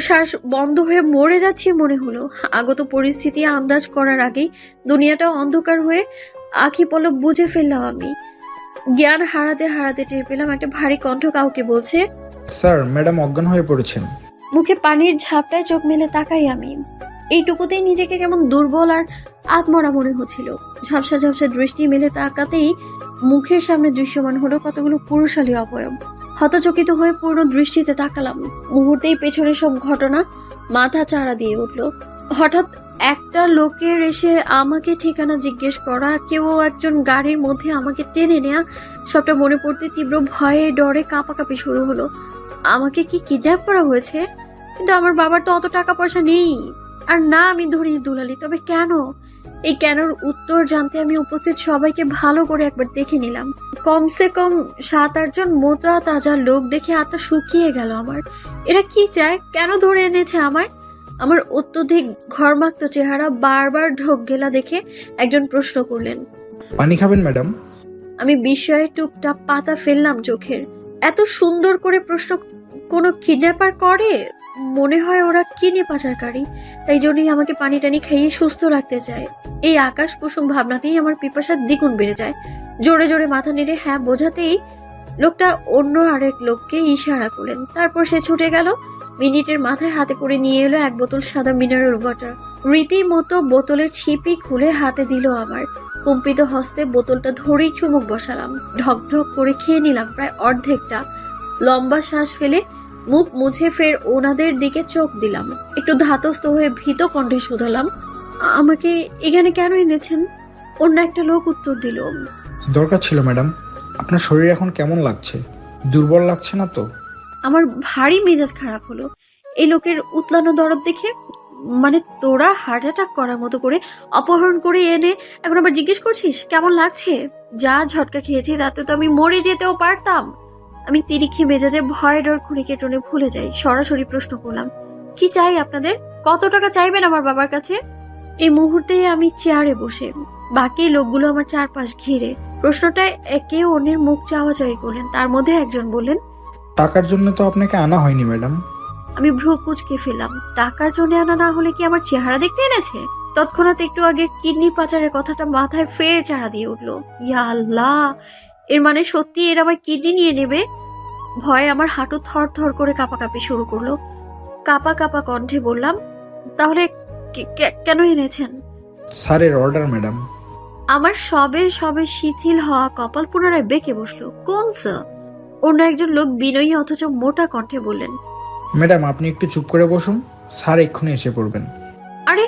শ্বাস বন্ধ হয়ে মরে যাচ্ছি মনে হলো। আগত পরিস্থিতি আন্দাজ করার আগেই দুনিয়াটা অন্ধকার হয়ে আখি পলক বুঝে ফেললাম আমি। জ্ঞান হারাতে হারাতে টের পেলাম একটা ভারী কণ্ঠ কাউকে বলছে। স্যার, ম্যাডাম অজ্ঞান হয়ে পড়েছেন। মুখে পানির ঝাপটায় চোখ মেলে তাকাই আমি। এইটুকুতেই নিজেকে কেমন দুর্বল আর আত্মরা মনে হচ্ছিল। ঝাপসা ঝাপসা দৃষ্টি মেলে তাকাতেই মুখের সামনে দৃশ্যমান হলো কতগুলো পুরুষালী অবয়ব। হতচকিত হয়ে পূর্ণ দৃষ্টিতে তাকালাম। মুহূর্তেই পেছনে সব ঘটনা মাথা চাড়া দিয়ে উঠল। হঠাৎ একটা লোকের এসে আমাকে ঠিকানা জিজ্ঞেস করা, কেউ একজন গাড়ির মধ্যে আমাকে টেনে নেয়া, সবটা মনে পড়তে তীব্র ভয়ে ডরে কাঁপাকাঁপি শুরু হলো। আমাকে কি কিডন্যাপ করা হয়েছে? কিন্তু আমার বাবার তো অত টাকা পয়সা নেই। আর না আমি ধরিয়ে দুলালি, তবে কেন? এই কেনর উত্তর জানতে আমি উপস্থিত সবাইকে ভালো করে একবার দেখে নিলাম। কমসে কম 7-8 জন মোটা তাজা লোক দেখে আত্মা শুকিয়ে গেল আমার। এরা কি চায়? কেন ধরে এনেছে আমায়? আমার অত্যধিক ঘর্মাক্ত চেহারা বারবার ঢোক গেলা দেখে একজন প্রশ্ন করলেন। পানি খাবেন ম্যাডাম? আমি বিস্ময়ে টুকটাপ পাতা ফেললাম চোখের। এত সুন্দর করে প্রশ্ন কোনো কিডন্যাপার করে? মনে হয় ওরা কিনে পাচারকারী, তাই জন্যই আমাকে পানি টানি খাইয়ে সুস্থ রাখতে চায়। এই আকাশ কুসুম ভাবনাতেই আমার পিপাসা দ্বিগুণ বেড়ে যায়। জোরে জোরে মাথা নেড়ে হ্যাঁ বোঝাতেই লোকটা অন্য আরেক লোককে ইশারা করলেন। তারপর সে ছুটে গেল। মিনিটের মাথায় হাতে করে নিয়ে এলো 1 বোতল সাদা মিনারেল ওয়াটার। রীতিমতো বোতলের ছিপি খুলে হাতে দিল আমার। কম্পিত হস্তে বোতলটা ধরেই চুমুক বসালাম। ঢক ঢক করে খেয়ে নিলাম প্রায় অর্ধেকটা। লম্বা শ্বাস ফেলে মুখ মুছে ফের ওনাদের দিকে চোখ দিলাম। একটু ধাতস্থ হয়ে ভীত কণ্ঠে শুধালাম, আমাকে এখানে কেন এনেছেন? অন্য একটা লোক উত্তর দিল, দরকার ছিল ম্যাডাম। আপনার শরীর এখন কেমন লাগছে? দুর্বল লাগছে না তো? আমার ভারী মেজাজ খারাপ হলো এই লোকের উতলানো দরদ দেখে। মানে তোরা হার্ট অ্যাটাক করার মতো করে অপহরণ করে এনে এখন আবার জিজ্ঞেস করছিস কেমন লাগছে? যা ঝটকা খেয়েছি তাতে তো আমি মরে যেতেও পারতাম। আমি তিরিক্ষি মেজাজে ভয় ডর খুঁড়িকে টনে ভুলে যাই। সরাসরি প্রশ্ন করলাম, কি চাই আপনাদের? কত টাকা চাইবেন আমার বাবার কাছে? এই মুহূর্তে আমি চেয়ারে বসে, বাকি লোকগুলো আমার চারপাশ ঘিরে। প্রশ্নটায় একে অন্যের মুখ চাওয়াচাওয়ি করলেন। তার মধ্যে একজন বললেন, টাকার জন্য তো আপনাকে আনা হয়নি ম্যাডাম। আমি ভ্রু কুঁচকে ফেললাম। টাকার জন্য আনা না হলে কি আমার চেহারা দেখতে এনেছে? তৎক্ষণাৎ একটু আগের কিডনি পাচারের কথাটা মাথায় ফের চাড়া দিয়ে উঠলো। ইয়া আল্লাহ, এর মানে সত্যি এর আমার কিডনি নিয়ে নেবে? ভয়ে আমার হাঁটু থর থর করে কাঁপাকাঁপি শুরু করলো। কাঁপা কাঁপা কণ্ঠে বললাম, তাহলে কেন এনেছেন? স্যারের অর্ডার ম্যাডাম। আমার সবে সবে শিথিল হওয়া কপাল পুনরায় বেঁকে বসলো। কোন স্যার? অন্য একজন লোক বিনয়ী অথচ মোটা কণ্ঠে বললেন, ম্যাডাম আপনি একটু চুপ করে বসুন, স্যার এক্ষুনি এসে পড়বেন। আরে,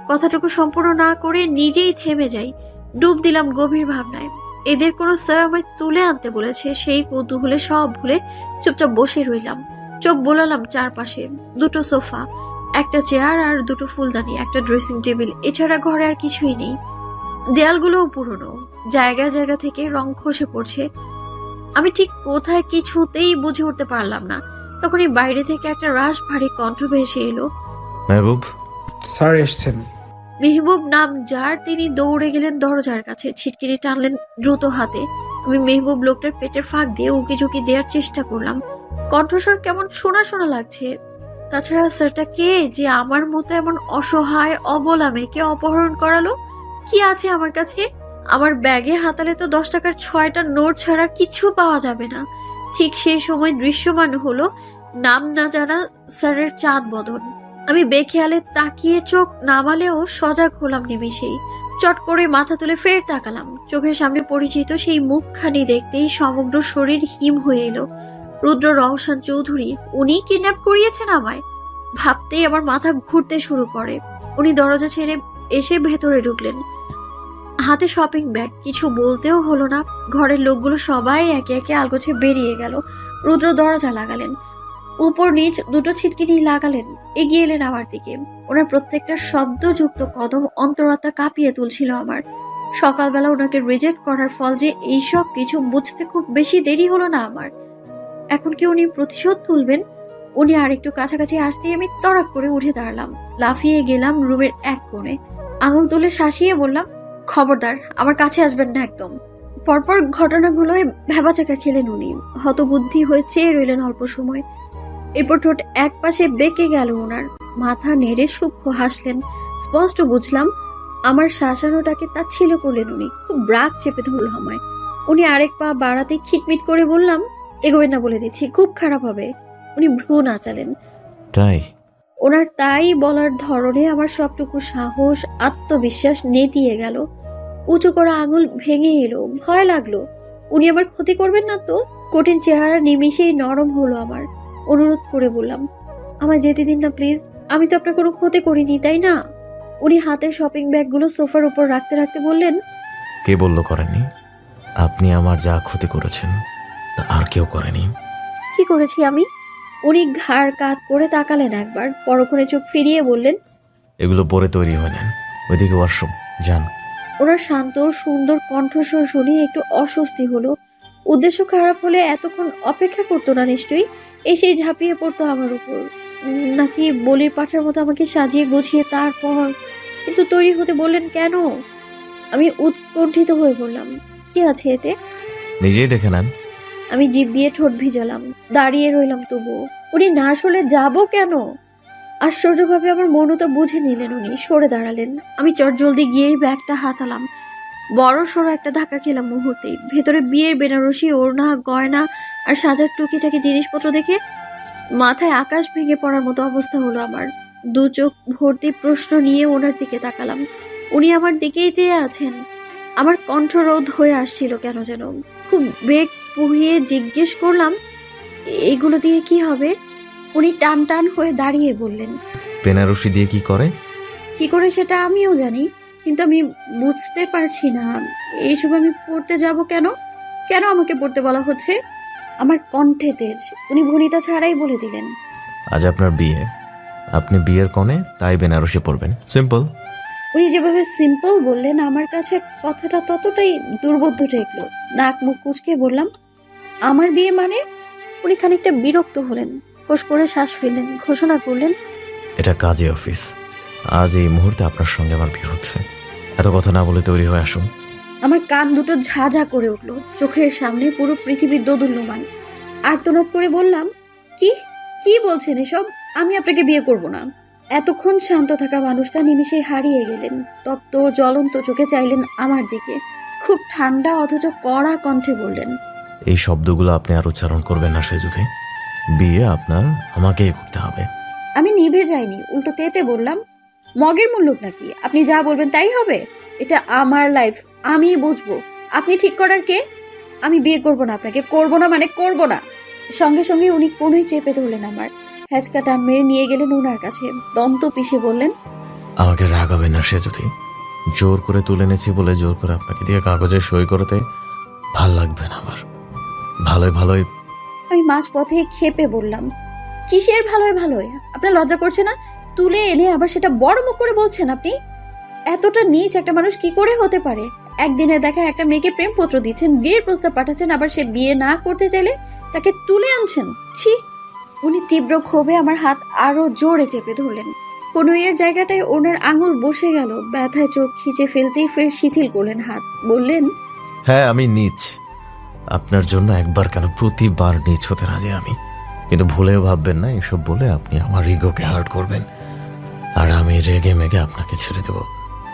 কথাটুকু সম্পূর্ণ না করে নিজেই থেমে যাই। ডুব দিলাম গভীর ভাবনায়। এদের কোনো স্যার আমায় তুলে আনতে বলেছে, সেই কৌতূহলে সব ভুলে চুপচাপ বসে রইলাম। চোখ বোলালাম চারপাশে। দুটো সোফা, একটা চেয়ার আর দুটো ফুলদানি, একটা ড্রেসিং টেবিল, এছাড়া ঘরে আর কিছুই নেই। দেয়ালগুলোও পুরনো, জায়গা জায়গা থেকে রং খসে পড়ছে। আমি ঠিক কোথায় কিছুতেই বুঝে উঠতে পারলাম না। তখনই বাইরে থেকে একটা রাশ ভারী কণ্ঠ ভেসে এলো। মেহবুব, স্যার এসছেন। মেহবুব নাম যার, তিনি দৌড়ে গেলেন দরজার কাছে, ছিটকিনি টানলেন দ্রুত হাতে। আমি মেহবুব লোকটার পেটের ফাঁক দিয়ে উকি ঝুঁকি দেওয়ার চেষ্টা করলাম। কণ্ঠস্বর কেমন শোনা শোনা লাগছে। তাছাড়া স্যারটা কে যে আমার মতো এমন অসহায় অবলা মেয়েকে অপহরণ করালো? কি আছে আমার কাছে? আমার ব্যাগে হাতালে তো 10 টাকার 6টা নোট ছাড়া কিচ্ছু পাওয়া যাবে না। ঠিক সেই সময় দৃশ্যমান হলো নাম না জানা স্যারের চাঁদ বদন। আমি বেখেয়ালে তাকিয়ে চোখ নামালেও সজাগ হলাম নিমিষেই। চট করে মাথা তুলে ফের তাকালাম। চোখের সামনে পরিচিত সেই মুখখানি দেখতেই সমগ্র শরীর হিম হয়ে এলো। রুদ্র রওশন চৌধুরী, উনি কিডন্যাপ করিয়েছেন আমায়। ভাবতেই আমার মাথা ঘুরতে শুরু করে। উনি দরজা ছেড়ে এসে ভেতরে ঢুকলেন, হাতে শপিং ব্যাগ। কিছু বলতেও হলো না। ঘরের লোকগুলো সবাই একে একে আলগোছে বেরিয়ে গেল। রুদ্র দরজা লাগালেন, উপর নিচ দুটো ছিটকিনি লাগালেন, এগিয়ে এলেন আমার দিকে। ওনার প্রত্যেকটা শব্দযুক্ত কদম অন্তরাত্মা কাঁপিয়ে তুলছিল আমার। সকালবেলা ওনাকে রিজেক্ট করার ফল যে এইসব কিছু বুঝতে খুব বেশি দেরি হলো না আমার। এখন কি উনি প্রতিশোধ তুলবেন? উনি আর একটু কাছাকাছি আসতেই আমি তড়াক করে উঠে দাঁড়ালাম। লাফিয়ে গেলাম রুমের এক কোণে, আঙুল তুলে শাসিয়ে বললাম, খবরদার আমার কাছে আসবেন না একদম। পরপর ঘটনাগুলোয় ভেবাচাকা খেলেন উনি। হতবুদ্ধি হয়ে চেয়ে রইলেন অল্প সময়। এরপর ঠোঁট এক পাশে বেঁকে গেল ওনার, মাথা নেড়ে সূক্ষ্ম হাসলেন। স্পষ্ট বুঝলাম আমার শাসানোটাকে তাচ্ছিল্য করলেন উনি। খুব রাগ চেপে ধরল আমায়। উনি আরেক পা বাড়াতে খিটমিট করে বললাম, এগোবেন না বলে দিচ্ছি, খুব খারাপ হবে। উনি ভ্রু নাচালেন। তাই? ওনার তাই বলার ধরনে আমার সবটুকু সাহস, আত্মবিশ্বাস নেতিয়ে গেল। উঁচু করা আঙুল ভেঙে এলো। ভয় লাগলো উনি আমার ক্ষতি করবেন না তো। কঠিন চেহারা নিমিষেই নরম হলো আমার। অনুরোধ করে বললাম, আমায় যেতে দিন না প্লিজ, আমি তো আপনার কোনো ক্ষতি করিনি, তাই না? উনি হাতের শপিং ব্যাগগুলো সোফার উপর রাখতে রাখতে বললেন, কে বললো করেননি? আপনি আমার যা ক্ষতি করেছেন তা আর কেউ করেনি। কি করেছি আমি? উনি ঘাড় কাত করে তাকালেন একবার, পরক্ষণে চোখ ফিরিয়ে বললেন, এগুলো পরে তৈরি হয়ে নেন, ওইদিকে ওয়াশরুম যান। ওনার শান্ত সুন্দর কণ্ঠস্বর শুনে একটু অস্বস্তি হলো। উদ্দেশ্য খারাপ হলে এতক্ষণ অপেক্ষা করতো না নিশ্চয়ই, এসেই ঝাঁপিয়ে পড়তো আমার উপর। নাকি বলির পাঠার মতো আমাকে সাজিয়ে গুছিয়ে তারপর? কিন্তু তৈরি হতে বললেন কেন? আমি উৎকণ্ঠিত হয়ে বললাম, কি আছে এতে? নিজেই দেখে নেন। আমি জিভ দিয়ে ঠোঁট ভিজালাম, দাঁড়িয়ে রইলাম তবুও। উনি না সরলে যাবো কেন? আশ্চর্যভাবে আমার মনটা বুঝে নিলেন উনি, সরে দাঁড়ালেন। আমি চটজলদি গিয়েই ব্যাগটা হাতালাম। বড় সড়ো একটা ধাক্কা খেলাম মুহূর্তেই। ভেতরে বিয়ের বেনারসি, ওড়না, গয়না আর সাজার টুকিটাকি জিনিসপত্র দেখে মাথায় আকাশ ভেঙে পড়ার মতো অবস্থা হলো আমার। দু চোখ ভর্তি প্রশ্ন নিয়ে ওনার দিকে তাকালাম। উনি আমার দিকেই চেয়ে আছেন। আমার কণ্ঠরোধ হয়ে আসছিল কেন যেন। খুব বেগ পুহিয়ে জিজ্ঞেস করলাম, এগুলো দিয়ে কি হবে? উনি টান টান হয়ে দাঁড়িয়ে বললেন, বেনারসি দিয়ে কি করে? কি করে সেটা আমিও জানি, কিন্তু আমি বুঝতে পারছি না এইসব আমি পড়তে যাব কেন? কেন আমাকে পড়তে বলা হচ্ছে? আমার কণ্ঠে তেজ। উনি ভনিতা ছাড়াই বলে দিলেন, আজ আপনার বিয়ে, আপনি বিয়ের কনে, তাই বেনারসি পরবেন, সিম্পল। উনি যেভাবে সিম্পল বললেন আমার কাছে কথাটা ততটাই দুর্বোধ্য ঠেকলো। নাক মুখ কুচকে বললাম, আমার বিয়ে মানে? উনি খানিকটা বিরক্ত হলেন, ফোঁস করে শ্বাস ফেললেন, ঘোষণা করলেন, এটা কাজে অফিস, আজ এই মুহূর্তে আপনার সঙ্গে আমার বিয়ে হচ্ছে। এত কথা না বলে তৈরি হয়ে আসুন। আমার কান দুটো ঝাঁঝা করে উঠলো, চোখের সামনে পুরো পৃথিবীর দোদুল্যমান। আর্তনাদ করে বললাম, কি কি বলছেন এসব? আমি আপনাকে বিয়ে করব না। এতক্ষণ শান্ত থাকা মানুষটা নিমিষেই হারিয়ে গেলেন। তপ্ত জ্বলন্ত চোখে চাইলেন আমার দিকে। খুব ঠান্ডা অথচ কড়া কণ্ঠে বললেন, এই শব্দগুলো আপনি আর উচ্চারণ করবেন না সেজুতে। বিয়ে আপনার আমাকেই করতে হবে। আমি নিভে যাইনি, উল্টো তেতে বললাম, মগের মূল্য নাকি? আপনি যা বলবেন তাই হবে? এটা আমার লাইফ, আমিই বুঝবো। আপনি ঠিক করার কে? আমি বিয়ে করব না আপনাকে, করব না মানে করব না। সঙ্গে সঙ্গে উনি কোনোই চেপে ধরলেন আমার। হ্যাচকা টান মেরে নিয়ে গেলেন ওনার কাছে। দন্ত পিষে বললেন, আমাকে রাগাবে না সে যদি। জোর করে তুলে এনেছি বলে জোর করে আপনাকে দিয়ে কাগজে সই করতে ভাল লাগবে না আমার। ভালোই ভালোই আমি মাঝপথে ক্ষেপে বললাম, কিসের ভালোই ভালোই? আপনার লজ্জা করছে না? তুলে এনে আবার সেটা বড় মুখ করে বলছেন আপনি? এতটা নীচ একটা মানুষ কি করে হতে পারে? একদিনে দেখা একটা মেয়েকে প্রেমপত্র দিচ্ছেন, বিয়ের প্রস্তাব পাঠাচ্ছেন, আবার সে বিয়ে না করতে চাইলে তাকে তুলে আনছেন। ছি! উনি তীব্র ক্ষোভে আমার হাত আরো জোরে চেপে ধরলেন। কনুইয়ের জায়গাটায় ওনার আঙুল বসে গেল। ব্যথায় চোখ খিচে ফেলতেই ফের শিথিল করলেন হাত। বললেন, হ্যাঁ আমি নীচ। আপনার জন্য একবার কেন প্রতিবার নীচ হতে রাজি আমি। কিন্তু ভুলেও ভাববেন না এসব বলে আপনি আমার ইগোকে হার্ট করবেন আর আমি রেগে মেগে আপনাকে ছেড়ে দেব।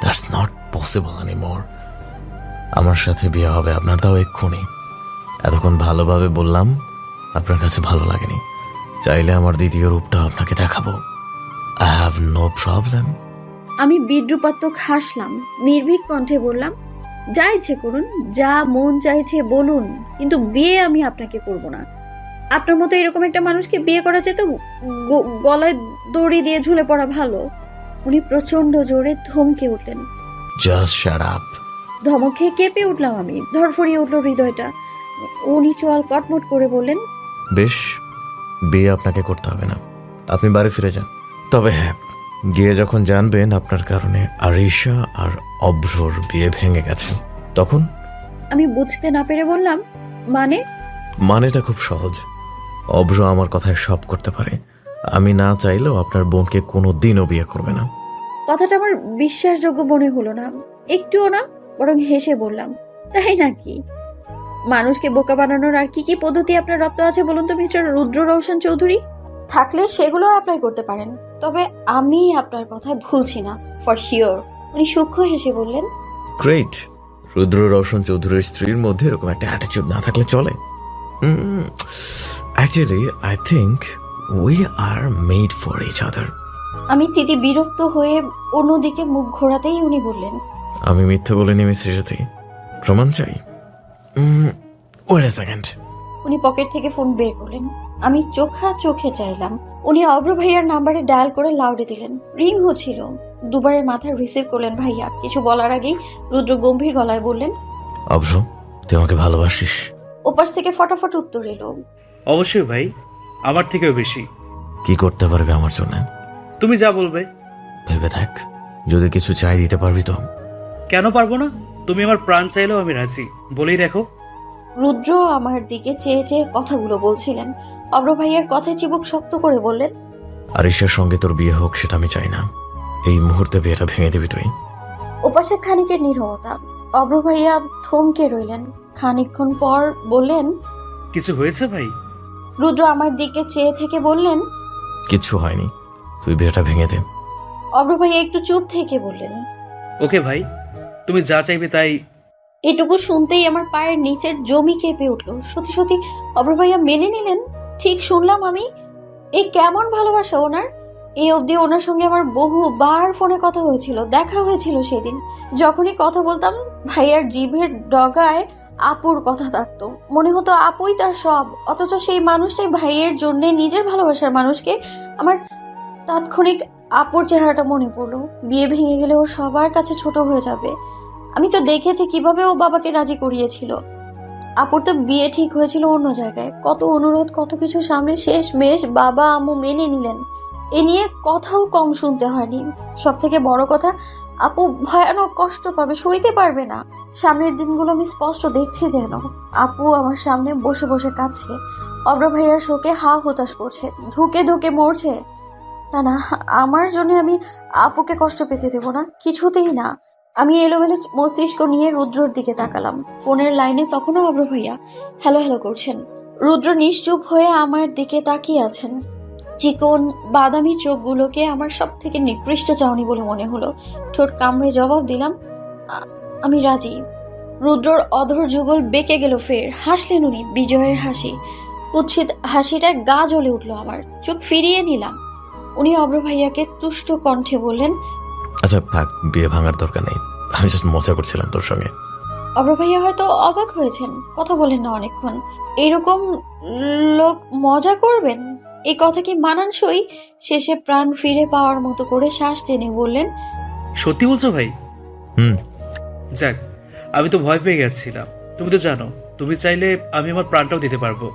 That's not possible anymore. আমার সাথে বিয়ে হবে আপনার, তাও এক্ষুনি। এতক্ষণ ভালোভাবে বললাম, আপনার কাছে ভালো লাগেনি। চাইলে আমার দ্বিতীয় রূপটা আপনাকে দেখাবো। I have no problem. আমি বিদ্রুপাত্মক হাসলাম। নির্ভীক কণ্ঠে বললাম, যা ইচ্ছে করুন, যা মন চাইছে বলুন, কিন্তু বিয়ে আমি আপনাকে করব না। আপনার মতো এরকম একটা মানুষকে বিয়ে করা যেত গলায় দড়ি দিয়ে ঝুলে পড়া ভালো। উনি প্রচন্ড জোরে ধমকে উঠলেন। Just shut up. ধমক খেয়ে কেঁপে উঠলাম আমি। ধরফরিয়ে উঠল হৃদয়টা। উনি চোয়াল কটমট করে বললেন, বেশ, বিয়ে আপনাকে করতে হবে না, আপনি বাড়ি ফিরে যান। তবে হ্যাঁ, গিয়ে যখন জানবেন আপনার কারণে আরিশা আর অভ্রর বিয়ে ভেঙে গেছে, তখন? আমি বুঝতে না পেরে বললাম, মানে? মানেটা খুব সহজ। অভ্র আমার কথায় সব করতে পারে। আমি না চাইলেও আপনার বোনকে কোনো দিনও বিয়ে করবে না। কথাটা আমার বিশ্বাসযোগ্য মনে হলো না, একটুও না। বরং হেসে বললাম, তাই নাকি? মানুষকে বোকা বানানোর আর কি কি পদ্ধতি আপনার রপ্ত আছে বলুন তো মিস্টার রুদ্র রওশন চৌধুরী? থাকলে সেগুলো অ্যাপ্লাই করতে পারেন। তবে আমি আপনার কথায় ভুলছি না, ফর শিওর। উনি সূক্ষ্ম হেসে বললেন, গ্রেট। রুদ্র রওশন চৌধুরীর স্ত্রীর মধ্যে এরকম একটা অ্যাটিটিউড না থাকলে চলে। Actually I think we are made for each other. আমি তিতি বিরক্ত হয়ে অন্যদিকে মুখ ঘোরাতেই উনি বললেন, আমি মিথ্যে বলিনি মিস জ্যোতি, প্রমাণ চাই। Wait a second. উনি পকেট থেকে ফোন বের করলেন। আমি চোখে চাইলাম। উনি অভ্র ভাইয়ার নাম্বারে ডায়াল করে লাউডে দিলেন। রিং হচ্ছিল। দুবারের মাথা রিসিভ করলেন ভাইয়া। কিছু বলার আগেই রুদ্র গম্ভীর গলায় বললেন, অভ্র, তুই আমাকে ভালোবাসিস? ওপাশ থেকে ফটাফট উত্তর এলো, অবশ্যই ভাই, আমার থেকেও বেশি। কি করতে পারবে আমার জন্য? তুমি যা বলবে। ভেবে দেখ, যদি কিছু চাই দিতে পারবি তো? কেন পারবো না? তুমি আমার প্রাণ চাইলেও আমি রাজি। বলেই দেখো। রুদ্র আমার দিকে চেয়ে চেয়ে কথাগুলো বলছিলেন। অভ্র ভাইয়ার কথায় চিবুক শক্ত করে বললেন, আরিশার সঙ্গে তোর বিয়ে হোক সেটা আমি চাই না। এই মুহূর্তে বিয়েটা ভেঙে দিবি তুই। ওপাশে খানিকের নীরবতা। অভ্র ভাইয়া থমকে রইলেন। খানিকক্ষণ পর বললেন, কিছু হয়েছে ভাই? রুদ্র আমার দিকে চেয়ে থেকে বললেন, কিচ্ছু হয়নি, তুই বিয়েটা ভেঙে দে। অভ্র ভাইয়া একটু চুপ থেকে বললেন, ওকে ভাই, তুমি যা চাইবে তাই। এটুকু শুনতেই আমার পায়ের নিচের জমি কেঁপে উঠল। সত্যি সত্যি অভ্র ভাইয়া মেনে নিলেন? ঠিক শুনলাম আমি? এই কেমন ভালোবাসা ওনার! এই অবধি ওনার সঙ্গে আমার বহুবার ফোনে কথা হয়েছিল, দেখা হয়েছিল। সেদিন যখনই কথা বলতাম ভাইয়ার জিভের ডগায় আপুর কথা থাকতো। মনে হতো আপুই তার সব। অথচ সেই মানুষটাই ভাইয়ের জন্য নিজের ভালোবাসার মানুষকে আমার তাৎক্ষণিক আপুর চেহারাটা মনে পড়লো। বিয়ে ভেঙে গেলে ও সবার কাছে ছোট হয়ে যাবে। আমি তো দেখেছি কিভাবে ও বাবাকে রাজি করিয়েছিল। আপুর তো বিয়ে ঠিক হয়েছিল অন্য জায়গায়। কত অনুরোধ, কত কিছু সামনে শেষমেশ বাবা আম্মু মেনে নিলেন। এ নিয়ে কথাও কম শুনতে হয়নি। সব থেকে বড় কথা, আপু ভয়ানক কষ্ট পাবে, সইতে পারবে না। সামনের দিনগুলো আমি স্পষ্ট দেখছি যেন আপু আমার সামনে বসে বসে কাঁদছে। অভ্র ভাইয়ার শোকে হা হতাশ করছে, ধুকে ধুকে মরছে। না না, আমার জন্য আমি আপুকে কষ্ট পেতে দেব না, কিছুতেই না। আমি এলোমেলো মস্তিষ্ক নিয়ে রুদ্রর দিকে তাকালাম। ফোনের লাইনে তখনও অভ্র ভাইয়া হ্যালো হ্যালো করছেন। রুদ্র নিশ্চুপ হয়ে আমার দিকে তাকিয়ে আছেন। চিকন বাদামি চোখগুলোকে আমার সব থেকে নিকৃষ্ট চাউনি বলে মনে হলো। ঠোঁট কামড়ে জবাব দিলাম, আমি রাজি। রুদ্রর অধর যুগল বেঁকে গেল ফের। হাসলেন উনি, বিজয়ের হাসি। কুৎসিত হাসিটায় গা জ্বলে উঠল আমার। চোখ ফিরিয়ে নিলাম। উনি অভ্র ভাইয়াকে তুষ্ট কণ্ঠে বললেন, আচ্ছা থাক, বিয়ে ভাঙার দরকার নেই, আমি জাস্ট মজা করছিলাম তোর সঙ্গে। অভ্র ভাইয়া হয়তো অবাক হয়েছেন, কথা বলেন না অনেকক্ষণ। এরকম লোক মজা করবেন? এই কথা কি মানানসই? শেষে প্রাণ ফিরে পাওয়ার মতো করে শ্বাস টেনে বললেন, সত্যি বলছো ভাই? হুম। যাক, আমি তো ভয় পেয়ে গেছিলাম। তুমি তো জানো, তুমি চাইলে আমি আমার প্রাণটাও দিতে পারবো।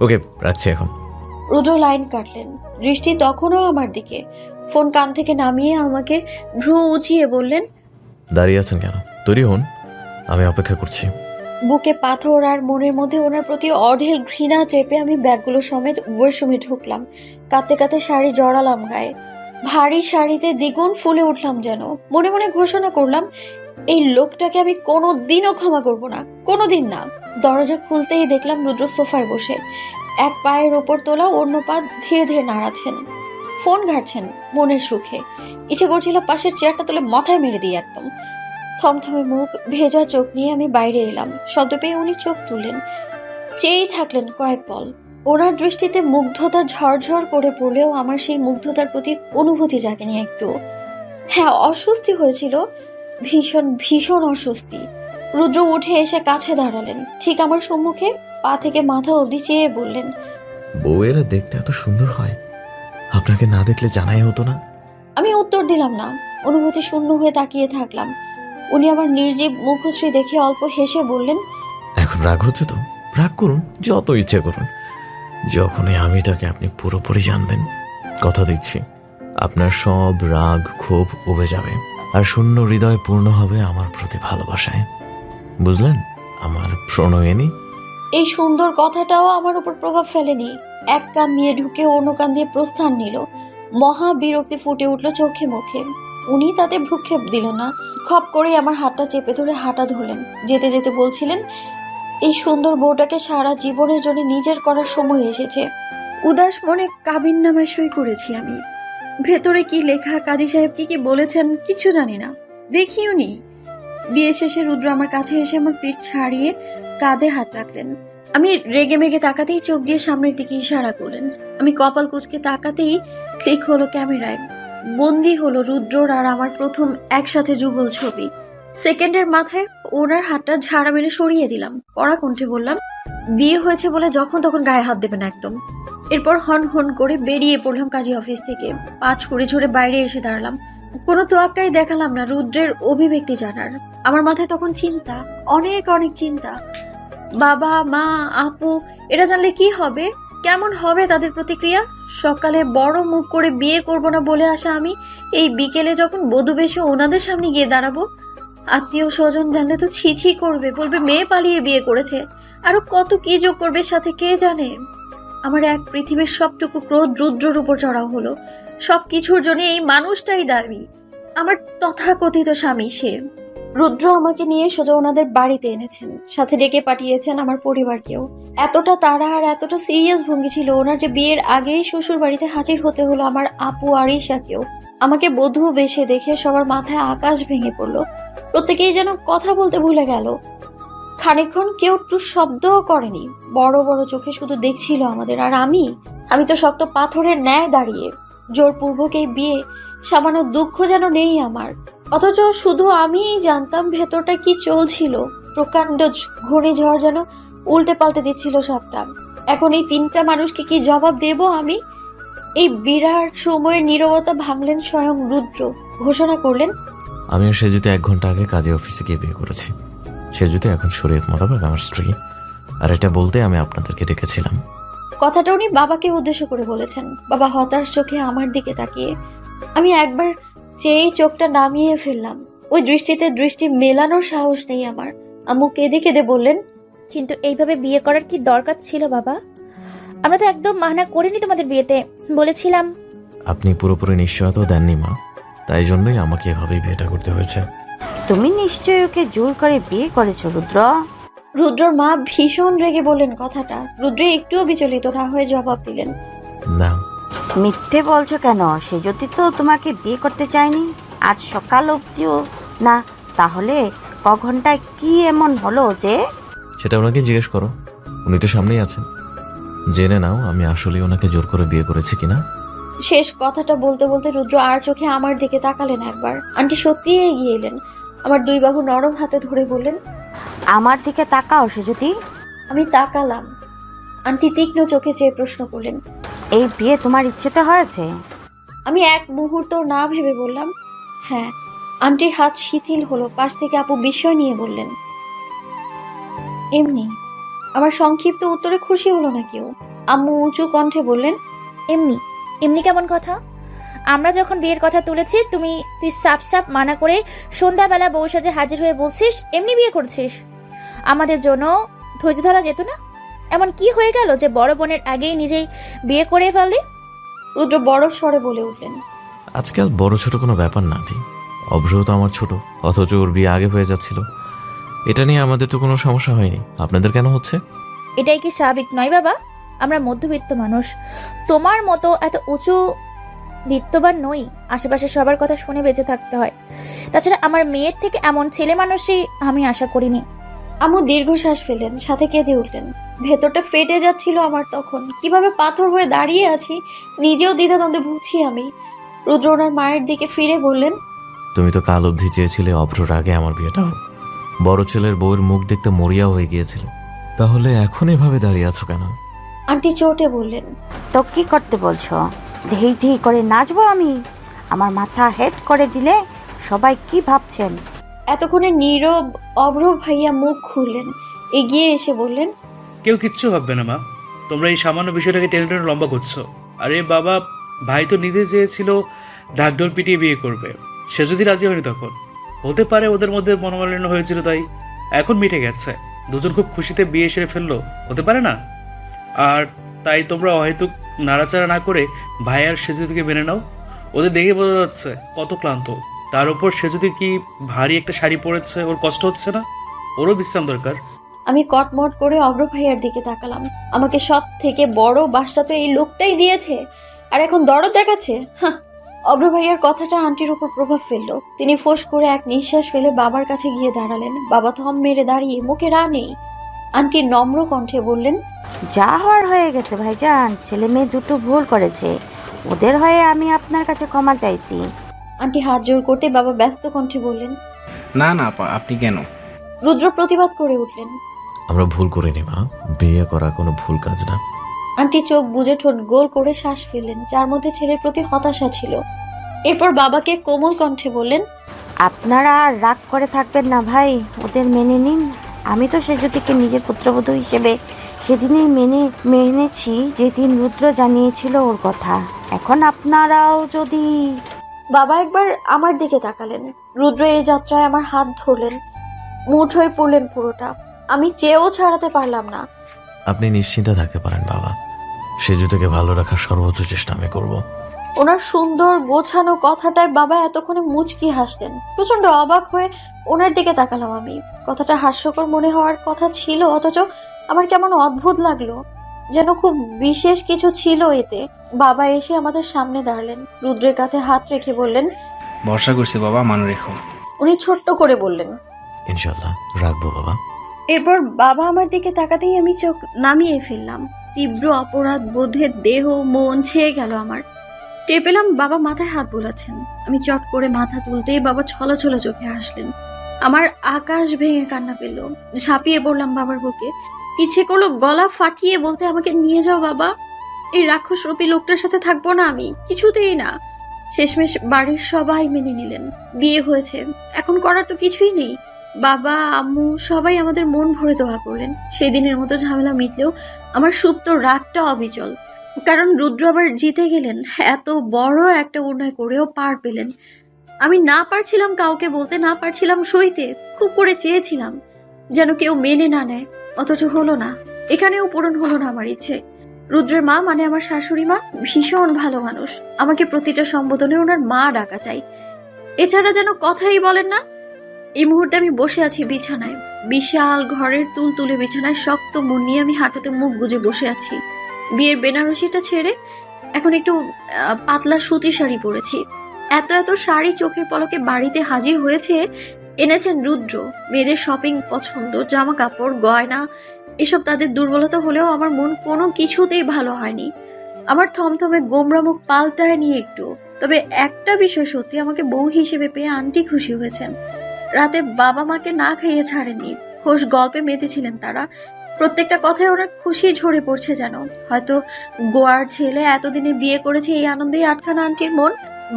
ওকে, রাখছি এখন। রুদ্র লাইন কাটলেন, দৃষ্টি তখনও আমার দিকে। ফোন কান থেকে নামিয়ে আমাকে ভ্রু উঁচিয়ে বললেন, দাঁড়িয়ে আছেন কেন? তৈরি হন, আমি অপেক্ষা করছি। বুকে পাথর আর মনের মধ্যে ওনার প্রতি অঢেল ঘৃণা চেপে আমি ব্যাগগুলো সমেত ওয়াশরুমে ঢুকলাম। কাঁদতে কাঁদতে শাড়ি জড়ালাম গায়ে। ভারী শাড়িতে দ্বিগুণ ফুলে উঠলাম যেন। মনে মনে ঘোষণা করলাম, এই লোকটাকে আমি কোনোদিনও ক্ষমা করব না, কোনোদিন না। দরজা খুলতেই দেখলাম রুদ্র সোফায় বসে, এক পায়ের ওপর তোলা, অন্য পা ধীরে ধীরে নাড়াচ্ছেন, ফোন ঘাটছেন মনের সুখে। ইচ্ছে করছিল পাশের চেয়ারটা তুলে মাথায় মেরে দিই একদম। থমথমে মুখ, ভেজা চোখ নিয়ে আমি বাইরে এলাম। শব্দ পেয়ে উনি চোখ তুললেন, চেয়েই থাকলেন কয়েক পল। ওনার দৃষ্টিতে মুগ্ধতা ঝরঝর করে পড়লেও আমার সেই মুগ্ধতার প্রতি অনুভূতি জাগেনি একটু। হ্যাঁ, অস্বস্তি হয়েছিল, ভীষণ ভীষণ অস্বস্তি। রুদ্র উঠে এসে কাছে দাঁড়ালেন, ঠিক আমার সম্মুখে, পা থেকে মাথা অবধি চেয়ে বললেন, বউয়েরা দেখতে এত সুন্দর হয়, আপনাকে না দেখলে জানাই হতো না। আমি উত্তর দিলাম না, অনুভূতি শূন্য হয়ে তাকিয়ে থাকলাম। উনি আমার নির্জীব মুখশ্রী দেখে অল্প হেসে বললেন, এখন রাগ হচ্ছে তো? রাগ করুন, যত ইচ্ছে করুন। যখনই আমি তাকে আপনি পুরোপুরি জানবেন, কথা দিচ্ছি আপনার সব রাগ ক্ষোভ উবে যাবে, আর শূন্য হৃদয় পূর্ণ হবে আমার প্রতি ভালোবাসায়। বুঝলেন আমার প্রণয়িনী? এই সুন্দর কথাটাও আমার উপর প্রভাব ফেলেনি। এক কান দিয়ে ঢুকে অন্য কান দিয়ে প্রস্থান নিল। মহা বিরক্তি ফুটে উঠল চোখে মুখে। উনি তাতে ভ্রুক্ষেপ দিলেন না, খপ করে আমার হাতটা চেপে ধরে হাঁটা ধরলেন। যেতে যেতে বলছিলেন, এই সুন্দর বউটাকে সারা জীবনের জন্য নিজের করার সময় এসেছে। উদাস মনে কাবিন নামায় সই করেছি আমি। ভেতরে কি লেখা, কাজী সাহেব কি কি বলেছেন কিছু জানি না, দেখিও নি। বিয়ে শেষে রুদ্র আমার কাছে এসে আমার পিঠ ছাড়িয়ে কাঁধে হাত রাখলেন। আমি রেগে মেগে তাকাতেই চোখ দিয়ে সামনের দিকে ইশারা করলেন। আমি কপাল কুঁচকে তাকাতেই ক্লিক হলো ক্যামেরায়। বন্দি হলো রুদ্রর আর আমার প্রথম একসাথে যুগল ছবি। সেকেন্ডের মাথায় ওনার হাতটা ঝাড়া মেরে সরিয়ে দিলাম। কড়া কণ্ঠে বললাম, বিয়ে হয়েছে বলে যখন তখন গায়ে হাত দেবেন একদম। এরপর হন হন করে বেরিয়ে পড়লাম কাজী অফিস থেকে। পা ছুড়ে ছুড়ে বাইরে এসে দাঁড়ালাম। কোনো তোয়াক্কাই দেখালাম না রুদ্রের অভিব্যক্তি জানার। আমার মাথায় তখন চিন্তা, অনেক অনেক চিন্তা। বাবা মা আপু এরা জানলে কি হবে, কেমন হবে তাদের প্রতিক্রিয়া। সকালে বড় মুখ করে বিয়ে করব না বলে আসা আমি এই বিকেলে যখন বধূ বেশে ওনাদের সামনে গিয়ে দাঁড়াবো, আত্মীয় স্বজন জানলে তো ছিছি করবে, বলবে মেয়ে পালিয়ে বিয়ে করেছে, আরো কত কি যোগ করবে সাথে কে জানে। আমার এক পৃথিবীর সবটুকু ক্রোধ রুদ্রর উপর চড়াও হলো। সবকিছুর জন্য এই মানুষটাই দাবি, আমার তথাকথিত স্বামী সে। রুদ্র আমাকে নিয়ে সোজা ওনাদের বাড়িতে এনেছেন, সাথে ডেকে পাঠিয়েছেন আমার পরিবারকেও। এতটা তাড়া আর এতটা সিরিয়াস ভঙ্গি ছিল ওনার যে বিয়ের আগেই শ্বশুর বাড়িতে হাজির হতে হলো আমার আপু আরিশাকেও। আমাকে বধূ বেশে দেখে সবার মাথায় আকাশ ভেঙে পড়লো। প্রত্যেকেই যেন কথা বলতে ভুলে গেল। খানিকক্ষণ কেউ একটু শব্দও করেনি, বড় বড় চোখে শুধু দেখছিল আমাদের। আর আমি তো শক্ত পাথরের ন্যায় দাঁড়িয়ে। জোরপূর্বক এই বিয়ে, সামান্য দুঃখ যেন নেই আমার। অথচ শুধু আমিই জানতাম ভেতরটা কি চলছিল। প্রকাণ্ড ঘূর্ণিঝড় যেন উল্টে পাল্টে দিচ্ছিল সবটা। এখন এই তিনটা মানুষকে কি জবাব দেব আমি? এই বিরাট সময়ের নীরবতা ভাঙলেন স্বয়ং রুদ্র। ঘোষণা করলেন, আমি আর সেজুতে 1 ঘন্টা আগে কাজে অফিসে গিয়ে বিয়ে করেছি। সেজুতে এখন শরীয়ত মোতাবেক আমার স্ত্রী। আর এটা বলতে আমি আপনাদেরকে ডেকেছিলাম। কথাটা উনি বাবাকে উদ্দেশ্য করে বলেছেন। বাবা হতাশ চোখে আমার দিকে তাকিয়ে। আমি একবার চেয়েই চোখটা নামিয়ে ফেললাম। ওই দৃষ্টিতে দৃষ্টি মেলানোর সাহস নেই আমার। আম্মু কেঁদে কেঁদে বললেন, কিন্তু এইভাবে বিয়ে করার কি দরকার ছিল বাবা? আমরা তো একদম মানা করিনি তোমাদের বিয়েতে, বলেছিলাম। আপনি পুরোপুরি নিশ্চয়তা দেননি মা, তাই জন্যই আমাকে এভাবেই বিয়েটা করতে হয়েছে। তুমি নিশ্চয়ই ওকে জোর করে বিয়ে করেছো রুদ্র। রুদ্রর মা ভীষণ রেগে বললেন কথাটা। রুদ্র একটুও বিচলিত না হয়ে জবাব দিলেন, না। মিথ্যে বলছো কেন? সে যদি তো তোমাকে বিয়ে করতে চায়নি আজ সকাল অবধিও না, তাহলে ক ঘন্টায় কি এমন হলো যে? সেটা ওনাকে জিজ্ঞেস করো, উনি তো সামনেই আছেন। জেনে নাও আমি আসলে ওনাকে জোর করে বিয়ে করেছি কিনা। শেষ কথাটা বলতে বলতে রুদ্র আর চোখে আমার দিকে তাকালেন একবার। আন্টি সত্যিই এগিয়ে এলেন, আমার 2 বাহু নরম হাতে ধরে বললেন, আমার দিকে তাকাও সে যদি। আমি তাকালাম। আন্টি তীক্ষ্ণ চোখে চেয়ে প্রশ্ন করলেন, এই বিয়ে তোমার ইচ্ছেতে হয়েছে? আমি এক মুহূর্ত না ভেবে বললাম হ্যাঁ। আন্টির হাত শিথিল হলো। পাশ থেকে আপু বিস্ময় নিয়ে বললেন, এমনি। আমার সংক্ষিপ্ত উত্তরে খুশি হলো না কেউ। আম্মু উঁচু কণ্ঠে বললেন, এমনি? এমনি কেমন কথা? আমরা যখন বিয়ের কথা তুলেছি তুই সাপ সাপ মানা করে সন্ধ্যাবেলা বউ সাজে হাজির হয়ে বলছিস এমনি বিয়ে করছিস। আমাদের জন্য ধৈর্য ধরা যেত না? এমন কি হয়ে গেল যে বড় বোনের আগেই নিজেই বিয়ে করে ফেললি? রুদ্র বড় স্বরে বলে উঠলেন, আজকাল বড় ছোট কোনো ব্যাপার না আন্টি। অভ্র তো আমার ছোট, অথচ ওর বিয়ে আগে হয়ে যাচ্ছিল। এটা নিয়ে আমাদের তো কোনো সমস্যা হয়নি, আপনাদের কেন হচ্ছে? এটাই কি স্বাভাবিক নয় বাবা? আমরা মধ্যবিত্ত মানুষ, তোমার মতো এত উঁচু বিত্তবান নই। আশেপাশে সবার কথা শুনে বেঁচে থাকতে হয়। তাছাড়া আমার মেয়ের থেকে এমন ছেলে মানুষই আমি আশা করিনি। আম্মু দীর্ঘশ্বাস ফেলেন, সাথে কেঁদে উঠলেন। ভেতরটা ফেটে যাচ্ছিল আমার তখন। কিভাবে পাথর হয়ে দাঁড়িয়ে আছি নিজেও দ্বিধাদ্বন্দ্বে ভুগছি আমি। রুদ্র ওনার মায়ের দিকে ফিরে বললেন, তুমি তো কাল অবধি চেয়েছিলে অভ্রর আগে আমার বিয়েটা হোক। বড় ছেলের বউয়ের মুখ দেখতে মরিয়া হয়ে গিয়েছিল, তাহলে এখন এভাবে দাঁড়িয়ে আছো কেন? আন্টি চোটে বললেন, তো কি করতে বলছো? ধেই ধেই করে নাচবো আমি? আমার মাথা হেড করে দিলে সবাই কি ভাবছেন? এতক্ষণে নীরব অভ্র ভাইয়া মুখ খুললেন, এগিয়ে এসে বললেন, কেউ কিচ্ছু ভাববে না মা, তোমরা এই সামান্য বিষয়টাকে টেনে টেনে লম্বা করছো। আরে বাবা, ভাই তো নিজে চেয়েছিল ঢাকঢোল পিটিয়ে বিয়ে করবে। সে যদি রাজি হয়নি তখন হতে পারে ওদের মধ্যে মনোমালিন্য হয়েছিল, তাই এখন মিটে গেছে। দুজন খুব খুশিতে বিয়ে সেরে ফেললো, হতে পারে না? আর তাই তোমরা অহেতুক নাড়াচাড়া না করে ভাই আর সেজুদিকে মেনে নাও। ওদের দেখে বোঝা যাচ্ছে কত ক্লান্ত। তার উপর সেজুদি কি ভারী একটা শাড়ি পরেছে, ওর কষ্ট হচ্ছে না? ওরও বিশ্রাম দরকার। আমি কটমট করে অভ্র ভাইয়ার দিকে তাকালাম। আমাকে সব থেকে বড় বাসটা তো এই লোকটাই দিয়েছে, আর এখন দরদ দেখাচ্ছে। হাহ। অভ্র ভাইয়ার কথাটা আন্টির উপর প্রভাব ফেললো। তিনি ফোঁস করে এক নিঃশ্বাস ফেলে বাবার কাছে গিয়ে দাঁড়ালেন। বাবা থম মেরে দাঁড়িয়ে, মুখে রা নেই। আন্টি নম্র কণ্ঠে বললেন, যা হওয়ার হয়ে গেছে ভাইজান, ছেলে মেয়ে দুটো ভুল করেছে, ওদের হয়ে আমি আপনার কাছে ক্ষমা চাইছি। আন্টি হাত জোর করতে বাবা ব্যস্ত কণ্ঠে বললেন, না না আপা, আপনি কেন? রুদ্র প্রতিবাদ করে উঠলেন, আমরা ভুল করিনি মা, বিয়ে করা কোনো ভুল কাজ না। আন্টি চোখ বুজে ঠোঁট গোল করে শ্বাস ফেললেন, যার মধ্যে ছেলের প্রতি হতাশা ছিল। এরপর বাবাকে কোমল কণ্ঠে বললেন, আপনারা আর রাগ করে থাকবেন না ভাই, ওদের মেনে নিন। আমি তো সেজুদিকে নিজের পুত্রবধূ হিসেবে সেদিনই মেনেছি যেদিন রুদ্র জানিয়েছিল ওর কথা। এখন আপনারাও যদি... বাবা একবার আমার দিকে তাকালেন। রুদ্র এই যাত্রায় আমার হাত ধরলেন, মুঠ হয়ে পড়লেন পুরোটা। আমি চেয়েও ছাড়াতে পারলাম না। আপনি নিশ্চিন্তে থাকতে পারেন বাবা, সেজুটাকে ভালো রাখার সর্বোচ্চ চেষ্টা আমি করব। ওনার সুন্দর গোছানো কথাটায় বাবা এতক্ষণে মুচকি হাসতেন। প্রচন্ড অবাক হয়ে ওনার দিকে তাকালাম আমি। কথাটা হাস্যকর মনে হওয়ার কথা ছিল, অথচ আমার কেমন অদ্ভুত লাগলো, যেন খুব বিশেষ কিছু ছিল এতে। বাবা এসে আমাদের সামনে দাঁড়ালেন, রুদ্রের কাঁধে হাত রেখে বললেন, ভরসা করছি বাবা, মনে রেখো। উনি ছোট্ট করে বললেন, ইনশাল্লাহ রাখবো বাবা। এরপর বাবা আমার দিকে তাকাতেই আমি চোখ নামিয়ে ফেললাম। তীব্র অপরাধ বোধে দেহ মন ছেয়ে গেল আমার। টের পেলাম বাবা মাথায় হাত বোলাচ্ছেন। আমি চট করে মাথা তুলতেই বাবা ছলছল চোখে হাসলেন। আমার আকাশ ভেঙে কান্না পেল। ঝাঁপিয়ে পড়লাম বাবার বুকে। ইচ্ছে করলো গলা ফাটিয়ে বলতে, আমাকে নিয়ে যাও বাবা, এই রাক্ষস রূপী লোকটার সাথে থাকবো না আমি, কিছুতেই না। শেষমেশ বাড়ির সবাই মেনে নিলেন। বিয়ে হয়েছে, এখন করার তো কিছুই নেই। বাবা আম্মু সবাই আমাদের মন ভরে দোয়া করলেন। সেই দিনের মতো ঝামেলা মিটলেও আমার সুপ্ত রাগটা অবিচল, কারণ রুদ্র আবার জিতে গেলেন। এত বড় একটা অন্যায় করেও পার পেলেন। আমি না পারছিলাম কাউকে বলতে, না পারছিলাম সইতে। খুব করে চেয়েছিলাম যেন কেউ মেনে না নেয়, অথচ হলো না। এখানেও পূরণ হলো না আমার ইচ্ছে। রুদ্রের মা মানে আমার শাশুড়ি মা ভীষণ ভালো মানুষ। আমাকে প্রতিটা সম্বোধনে ওনার মা ডাকা চাই, এছাড়া যেন কথাই বলেন না। এই মুহূর্তে আমি বসে আছি বিছানায়, বিশাল ঘরের তুলতুলে বিছানায়। শক্ত মন নিয়ে আমি হাঁটুতে মুখ গুজে বসে আছি। বিয়ের বেনারসিটা ছেড়ে এখন একটু পাতলা সুতি শাড়ি পরেছি। এত এত শাড়ি চোখের পলকে বাড়িতে হাজির হয়েছে। এনেছেন রুদ্র। মেয়েদের শপিং পছন্দ, জামা কাপড়, গয়না, এসব তাদের দুর্বলতা হলেও আমার মন কোনো কিছুতেই ভালো হয়নি। আমার থমথমে গোমরা মুখ পাল্টায় নিয়ে একটু। তবে একটা বিষয় সত্যি, আমাকে বউ হিসেবে পেয়ে আন্টি খুশি হয়েছেন। রাতে বাবা মাকে না খাইয়ে ছাড়েননি। খোশ গল্পে মেতেছিলেন তারা। প্রত্যেকটা কথায় ওনার খুশি ঝরে পড়ছে যেন। হয়তো গোয়ার ছেলে এতদিনে বিয়ে করেছে, এই আনন্দেই আটখানা আন্টির মন।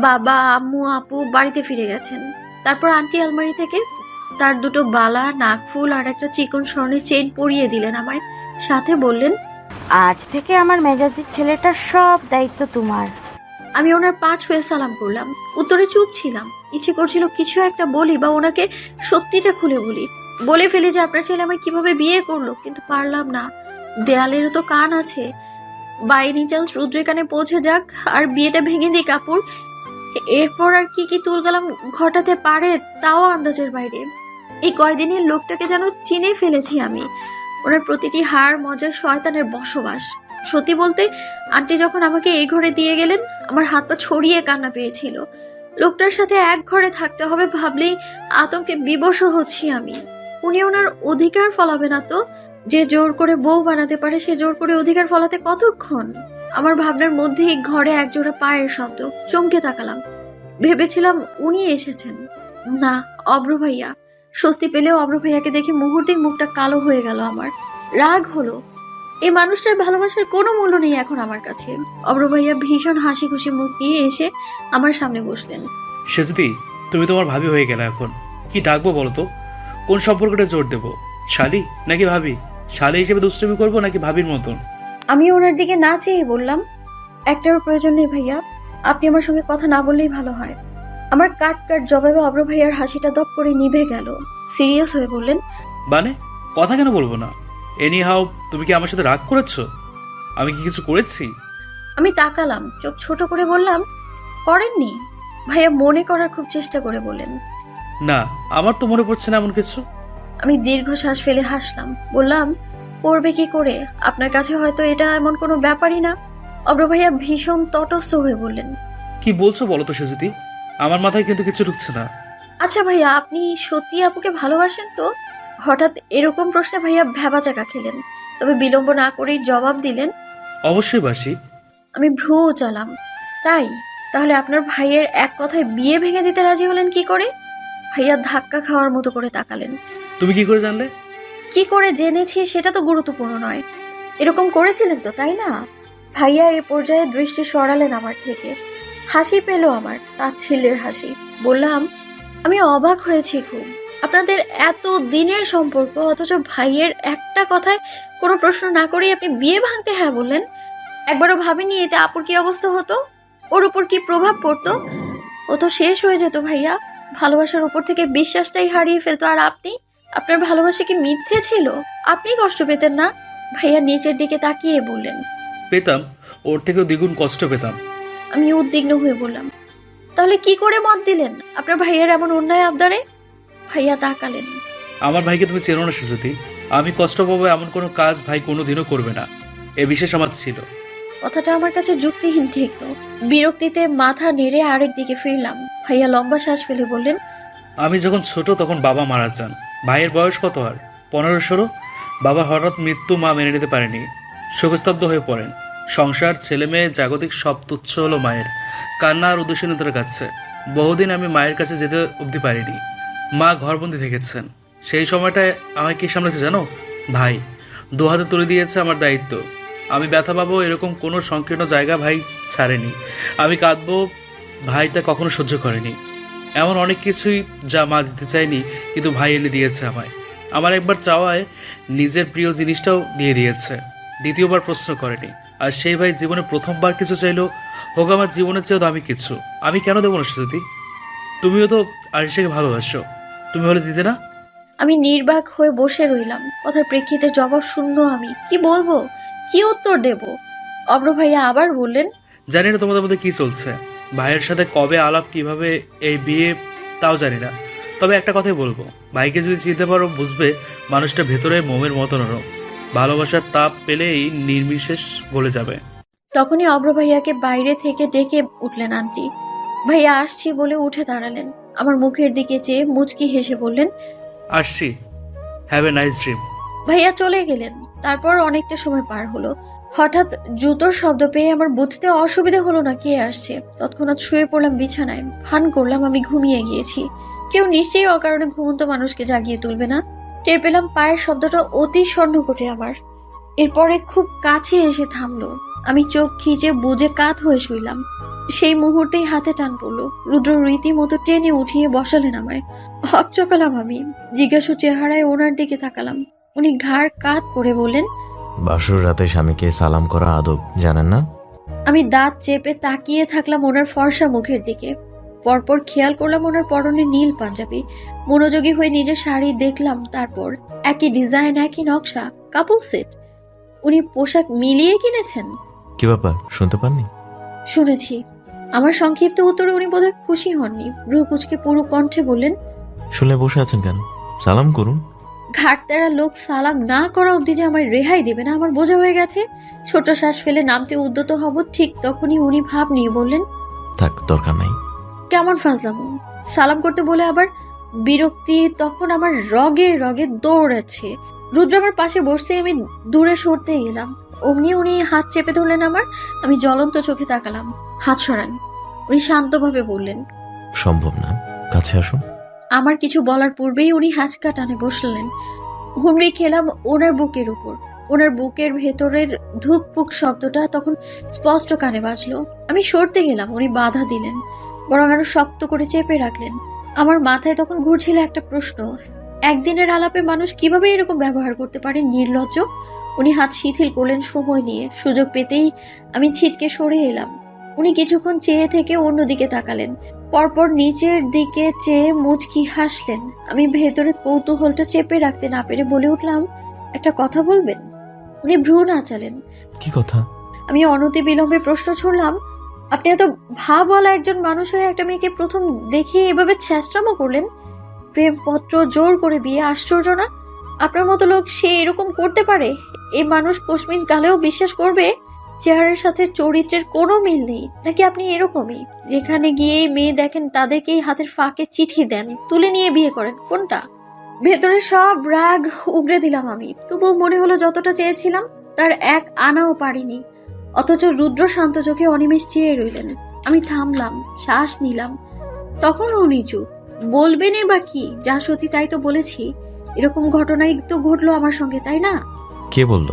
বাবা, আম্মু, আপু বাড়িতে ফিরে গেছেন। তারপর আন্টি আলমারি থেকে তার দুটো বালা, নাকফুল আর একটা চিকন স্বর্ণের চেইন পরিয়ে দিলেন আমায়। সাথে বললেন, আজ থেকে আমার মেজাজের ছেলেটার সব দায়িত্ব তোমার। আমি ওনার পা ছুঁয়ে সালাম করলাম। উত্তরে চুপ ছিলাম। ইচ্ছে করছিল কিছু একটা বলি বা ওনাকে সত্যিটা খুলে বলি, বলে ফেলি যে আপনার ছেলে আমায় কিভাবে বিয়ে করলো, কিন্তু পারলাম না। দেয়ালেরও তো কান আছে। বাই এনি চান্স রুদ্রের কানে পৌঁছে যাক আর বিয়েটা ভেঙে দিই কাপড়। এরপর আর কি কি তুলকালাম ঘটাতে পারে তাও আন্দাজের বাইরে। এই কয়দিনের লোকটাকে যেন চিনে ফেলেছি আমি। ওনার প্রতিটি হাড় মজার শয়তানের বসবাস। সত্যি বলতে আন্টি যখন আমাকে এই ঘরে দিয়ে গেলেন, আমার হাত পা ছড়িয়ে কান্না পেয়েছিল। লোকটার সাথে এক ঘরে থাকতে হবে ভাবলেই আতঙ্কে বিবশ হচ্ছি আমি। উনি ওনার অধিকার ফলাবে না তো? যে জোর করে বউ বানাতে পারে সে জোর করে অধিকার ফলাতে কতক্ষণ? আমার ভাবনার মধ্যেই ঘরে একজোড়া পায়ের শব্দ। চমকে তাকালাম। ভেবেছিলাম উনি এসেছেন। না, অব্র ভাইয়া। স্বস্তি পেলেও অব্র ভাইয়াকে দেখে মুহূর্তেই মুখটা কালো হয়ে গেল আমার। রাগ হলো। এই মানুষটার ভালোবাসার কোনো মূল্য নেই এখন আমার কাছে। অব্র ভাইয়া ভীষণ হাসি খুশি মুখ নিয়ে এসে আমার সামনে বসলেন। সেজদি, তুমি তোমার ভাবি হয়ে গেলে, এখন কি ডাকবো বলো তো? কোন সম্পর্কটা জোর দেবো? শালি নাকি ভাবি? শালি হিসেবে দুষ্টুমি করবো নাকি ভাবির মতন? আমি ওনার দিকে না চেয়ে বললাম, একটারও প্রয়োজন নেই ভাইয়া। আপনি আমার সঙ্গে কথা না বললেই ভালো হয়। আমার কাট জবাবে অব্র ভাইয়ার হাসিটা দপ করে নিভে গেল। সিরিয়াস হয়ে বললেন, মানে কথা কেন বলবো না? এনি হাও, তুমি কি আমার সাথে রাগ করেছো? আমি কি কিছু করেছি? আমি তাকালাম, চোখ ছোট করে বললাম, করেননি। ভাইয়া মনে করার খুব চেষ্টা করে বললেন, না, আমার তো মনে পড়ছে না এমন কিছু। আমি দীর্ঘশ্বাস ফেলে হাসলাম। বললাম, পড়বে কি করে? আপনার কাছে হয়তো এটা এমন কোনো ব্যাপারই না। অব্র ভাইয়া ভীষণ তটস্থ হয়ে বললেন, কি বলছো বলো তো সেজদি? আমার মাথায় কিন্তু কিছু ঢুকছে না। আচ্ছা ভাইয়া, আপনি সত্যি আপুকে ভালোবাসেন তো? হঠাৎ এরকম প্রশ্নে ভাইয়া ভ্যাবাচাকা খেলেন, তবে বিলম্ব না করেই জবাব দিলেন, অবশ্যই বাসি। আমি ভ্রু চালাম। তাই? তাহলে আপনার ভাইয়ের এক কথায় বিয়ে ভেঙে দিতে রাজি হলেন কি করে? ভাইয়া ধাক্কা খাওয়ার মতো করে তাকালেন। তুমি কি করে জানলে? কি করে জেনেছি সেটা তো গুরুত্বপূর্ণ নয়। এরকম করেছিলেন তো, তাই না? ভাইয়া এ পর্যায়ে দৃষ্টি সরালেন আমার থেকে। হাসি পেল আমার, তাচ্ছিল্যের হাসি। বললাম, আমি অবাক হয়েছি খুব। আপনাদের এত দিনের সম্পর্ক, অথচ ভাইয়ের একটা কথায় কোনো প্রশ্ন না করেই আপনি বিয়ে ভাঙতে হ্যাঁ বললেন। একবারও ভাবিনি এতে আপুর কি অবস্থা হতো, ওর উপর কি প্রভাব পড়তো। ও তো শেষ হয়ে যেত ভাইয়া। ভালোবাসার উপর থেকে বিশ্বাসটাই হারিয়ে ফেলতো। আর আপনি, আপনার ভালোবাসা কি মিথ্যে ছিল? আপনি কষ্ট পেতেন না? ভাইয়া নিচের দিকে তাকিয়ে বললেন, পেতাম, ওর থেকেও দ্বিগুণ কষ্ট পেতাম। আমি উদ্বিগ্ন হয়ে বললাম, তাহলে কি করে মত দিলেন আপনার ভাইয়ের এমন অন্যায় আবদারে? ভাইয়া তাকালেন। আমার ভাইকে তুমি চেনো না সুজতি। আমি কষ্ট পাবো এমন কোনো কাজ ভাই কোনোদিনও করবে না, এ বিশেষ আমার ছিল। কথাটা আমার কাছে যুক্তিহীন ঠেকল। বিরক্তিতে মাথা নেড়ে আরেক দিকে ফিরলাম। ভাইয়া লম্বা শ্বাস ফেলে বললেন, আমি যখন ছোট তখন বাবা মারা যান। ভাইয়ের বয়স কত আর? 15-16। বাবা হঠাৎ মৃত্যু মা মেনে নিতে পারেনি, শোকস্তব্ধ হয়ে পড়েন। সংসার, ছেলে মেয়ে, জাগতিক সব তুচ্ছ হলো মায়ের কান্না আর উদাসীনতার কাছে। বহুদিন আমি মায়ের কাছে যেতে অবধি পারিনি। মা ঘরবন্দি থেকেছেন। সেই সময়টায় আমায় কি সামলেছে জানো? ভাই 2 হাতে তুলে দিয়েছে আমার দায়িত্ব। আমি ব্যথা পাবো এরকম কোনো সংকীর্ণ জায়গা ভাই ছাড়েনি। আমি কাঁদবো, ভাই তা কখনো সহ্য করেনি। এমন অনেক কিছুই যা মা দিতে চায়নি, কিন্তু ভাই এনে দিয়েছে আমায়। আমার একবার চাওয়ায় নিজের প্রিয় জিনিসটাও দিয়ে দিয়েছে, দ্বিতীয়বার প্রশ্ন করেনি। আর সেই ভাই জীবনে প্রথমবার কিছু চাইলো, হোক আমার জীবনের চেয়েও দামি কিছু। আমি কেন দেবো না সুতি? তুমিও তো আরিশাকে ভালোবাসো, তুমি হলে দিতে না? আমি নির্বাক হয়ে বসে রইলাম। কথার প্রেক্ষিতে জবাব শূন্য। আমি কি বলবো, কি উত্তর দেব? অব্র ভাইয়া আবার বললেন, জানি না তোমাদের মধ্যে কি চলছে, ভাইয়ের সাথে কবে আলাপ, কিভাবে এই বিয়ে, তাও জানি না। তবে একটা কথাই বলবো, ভাইকে যদি চিনতে পারো বুঝবে মানুষটা ভেতরে মোমের মতো নরম। ভালোবাসার তাপ পেলেই নির্বিশেষ গলে যাবে। তখনই অব্র ভাইয়াকে বাইরে থেকে ডেকে উঠলেন আন্টি। ভাইয়া আসছি বলে উঠে দাঁড়ালেন। আমার মুখের দিকে চেয়ে মুচকি হেসে বললেন, আসছি, হ্যাভ এ নাইস ড্রিম। ভাইয়া চলে গেলেন। তারপর অনেকটা সময় পার হলো। হঠাৎ জুতোর শব্দ পেয়ে আমার বুঝতে অসুবিধা হলো না কে আসছে। তৎক্ষণাৎ শুয়ে পড়লাম বিছানায়। ভান করলাম আমি ঘুমিয়ে গিয়েছি। কেউ নিশ্চয়ই অকারণে ঘুমন্ত মানুষকে জাগিয়ে তুলবে না। টের পেলাম পায়ের শব্দটা অতি স্বর্ণকটে আমার। এরপরে খুব কাছে এসে থামলো। আমি চোখ খিচে বুঝে কাত হয়ে শুইলাম। সেই মুহূর্তেই হাতে টান পড়লো। রুদ্র রীতিমতো টেনে উঠিয়ে বসালেন আমায়। হকচকালাম আমি। জিজ্ঞাসু চেহারায় ওনার দিকে তাকালাম। উনি ঘাড় কাত করে বললেন, বাসর রাতে স্বামীকে সালাম করা আদব জানেন না? আমি দাঁত চেপে তাকিয়ে থাকলাম ওনার ফর্সা মুখের দিকে। পরপর খেয়াল করলাম ওনার পরনে নীল পাঞ্জাবি। মনোযোগী হয়ে নিজের শাড়ি দেখলাম, তারপর একই ডিজাইন, একই নকশা, কাপল সেট। উনি পোশাক মিলিয়ে কিনেছেন? কি ব্যাপার, শুনতে পাননি? শুনেছি। আমার সংক্ষিপ্ত উত্তরে উনি বোধহয় খুশি হননি। ভ্রু কুচকে পুরো কণ্ঠে বললেন, শুনে বসে আছেন কেন? সালাম করুন। ঘাটতেরা লোক সালাম না করা অবধি যে আমার রেহাই দেবে না, আমার বোঝা হয়ে গেছে। ছোট শ্বাস ফেলে নামতে উদ্যত হব, ঠিক তখনই উনি ভাব নিয়ে বললেন, থাক, দরকার নাই। কেমন ফাজলামো! সালাম করতে বলে আবার বিরক্তি। তখন আমার রগে রগে দৌড়াচ্ছে। রুদ্র আমার পাশে বসতে আমি দূরে সরতে গেলাম। অমনি উনি হাত চেপে ধরলেন আমার। আমি জ্বলন্ত চোখে তাকালাম। হাত সরান। উনি শান্তভাবে বললেন, সম্ভব না, কাছে আসুন। আমার কিছু বলার পূর্বেই উনি হাঁচকা টানে বসলেন। হুমড়ি খেলাম ওনার বুকের উপর। ওনার বুকের ভেতরের ধুকপুক শব্দটা তখন স্পষ্ট কানে বাজলো। আমি সরতে গেলাম, উনি বাধা দিলেন, বরং আরো শক্ত করে চেপে রাখলেন। আমার মাথায় তখন ঘুরছিল একটা প্রশ্ন, একদিনের আলাপে মানুষ কিভাবে এরকম ব্যবহার করতে পারে, নির্লজ্জ। উনি হাত শিথিল করলেন সময় নিয়ে। সুযোগ পেতেই আমি ছিটকে সরে এলাম। উনি কিছুক্ষণ চেয়ে থেকে অন্যদিকে তাকালেন, পরপর নিচের দিকে চেয়ে মুচকি হাসলেন। আমি ভেতরে কৌতূহলটা চেপে রাখতে না পেরে বলে উঠলাম, একটা কথা বলবেন? উনি ভ্রু নাচালেন। কি কথা? আমি অনতি বিলম্বে প্রশ্ন ছুড়লাম, আপনি এত ভাবওয়ালা একজন মানুষ হয়ে একটা মেয়েকে প্রথম দেখে এভাবে ছ্যাঁচড়ামো করলেন? প্রেমপত্র, জোর করে বিয়ে, আশ্চর্য না? আপনার মতো লোক সে এরকম করতে পারে? এই মানুষ কোশমিন কালেও বিশ্বাস করবে? চেহারার সাথে চরিত্রের কোনো মিল নেই নাকি আপনি এরকমই, যেখানে গিয়ে মেয়ে দেখেন তাদেরকেই হাতের ফাঁকে চিঠি দেন, তুলে নিয়ে বিয়ে করেন? কোনটা? ভেতরে সব রাগ উগড়ে দিলাম আমি। তবুও মনে হলো যতটা চেয়েছিলাম তার এক আনাও পারিনি। অথচ রুদ্র শান্ত চোখে অনিমেষ চেয়ে রইলেন। আমি থামলাম, শ্বাস নিলাম। তখন উনি চুপ। বলবেনই বা কি? যা সত্যি তাই তো বলেছি। এরকম ঘটনাই তো ঘটলো আমার সঙ্গে, তাই না? কে বলল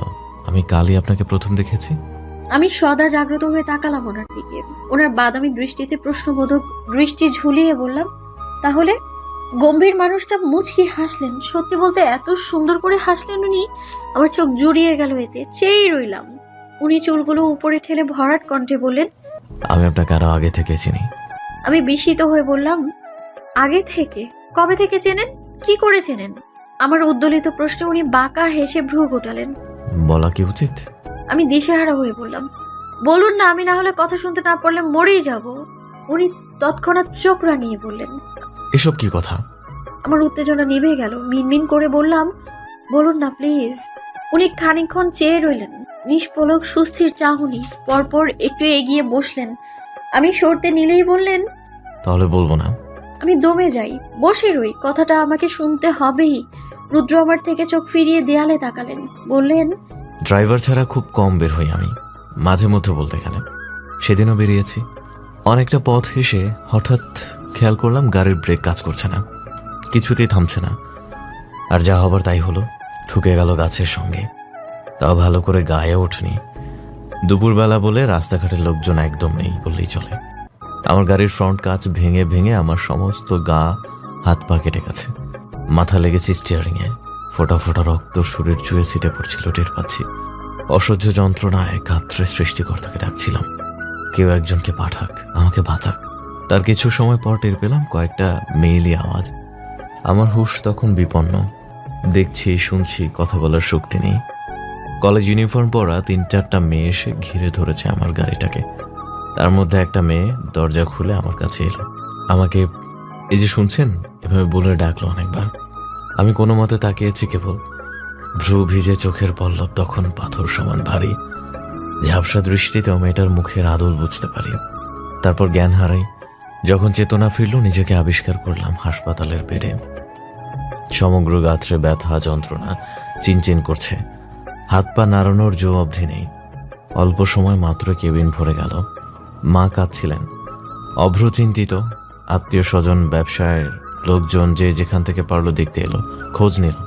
আমি কালই আপনাকে প্রথম দেখেছি? আমি সদা জাগ্রত হয়ে তাকালাম ওনার দিকে। ওনার বাদামি দৃষ্টিতে প্রশ্নবোধক দৃষ্টি ঝুলিয়ে বললাম, তাহলে? গম্ভীর মানুষটা মুচকি হাসলেন। সত্যি বলতে এত সুন্দর করে হাসলেন উনি, আমার চোখ জুড়িয়ে গেল এতে। চেয়েই রইলাম। উনি চুলগুলো উপরে ঠেলে ভরাট কণ্ঠে বললেন, আমি আপনাকে আরো আগে থেকে চিনি। আমি বিস্মিত হয়ে বললাম, আগে থেকে? কবে থেকে চেনেন? কি করে চেনেন? আমার উদ্দলিত প্রশ্নে উনি বাঁকা হেসে ভ্রু গোটালেন। বলা কি উচিত? আমি দিশেহারা হয়ে বললাম, বলুন না, আমি না হলে কথা শুনতে না পারলে মরেই যাব। উনি তৎক্ষণাৎ চোখ রাঙিয়ে বললেন, এসব কি কথা? আমার উত্তেজনা নিভে গেল। মিনমিন করে বললাম, বলুন না প্লিজ। উনি খানিকক্ষণ চেয়ে রইলেন, নিষ্পলক সুস্থির চাহনি। পরপর একটু এগিয়ে বসলেন। আমি সরতে নিলেই বললেন, তাহলে বলবো না। আমি দমে যাই, বসে রই, কথাটা আমাকে শুনতে হবেই। রুদ্র আমার থেকে চোখ ফিরিয়ে দেয়ালে তাকালেন, বললেন, ড্রাইভার ছাড়া খুব কম বের হই আমি, মাঝে মধ্যে বলতে গেলে। সেদিনও বেরিয়েছি। অনেকটা পথ হেসে হঠাৎ খেয়াল করলাম গাড়ির ব্রেক কাজ করছে না, কিছুতেই থামছে না। আর যা হবার তাই হলো, ঠুকে গেল গাছের সঙ্গে। তাও ভালো করে গায়ে ওঠেনি। দুপুরবেলা বলে রাস্তাঘাটের লোকজন একদম নেই বললেই চলে। আমার গাড়ির ফ্রন্ট কাঁচ ভেঙে ভেঙে আমার সমস্ত গা হাত পা কেটে গেছে। মাথা লেগেছে স্টিয়ারিংয়ে। ফোটা ফোটা রক্ত শরীর চুয়ে ছিটে পড়ছিল, টের পাচ্ছি। অসহ্য যন্ত্রণায় কাতরে সৃষ্টিকর্তাকে ডাকছিলাম, কেউ একজনকে পাঠাক, আমাকে বাঁচাক। তার কিছু সময় পর টের পেলাম কয়েকটা মেইলি আওয়াজ। আমার হুঁশ তখন বিপন্ন। দেখছি, শুনছি, কথা বলার শক্তি নেই। কলেজ ইউনিফর্ম পরা 3-4টা মেয়ে এসে ঘিরে ধরেছে আমার গাড়িটাকে। তার মধ্যে একটা মেয়ে দরজা খুলে আমার কাছে এলো। আমাকে এই যে শুনছেন এভাবে বলে ডাকলো অনেকবার। আমি কোনো মতে তাকিয়েছি কেবল। ভ্রু ভিজে চোখের পল্লব তখন পাথর সমান ভারী। ঝাপসা দৃষ্টিতেও মেয়েটার মুখের আদল বুঝতে পারি। তারপর জ্ঞান হারাই। যখন চেতনা ফিরল নিজেকে আবিষ্কার করলাম হাসপাতালের বেডে। সমগ্র গাত্রে ব্যথা, যন্ত্রণা চিনচিন করছে। হাত পা নাড়ানোর জো অবধি নেই। অল্প সময় মাত্র কেবিন ভরে গেল। মা কাঁদছিলেন, অভ্রচিন্তিত। আত্মীয় স্বজন, ব্যবসায়ের লোকজন যে যেখান থেকে পারলো দেখতে এলো, খোঁজ নিল।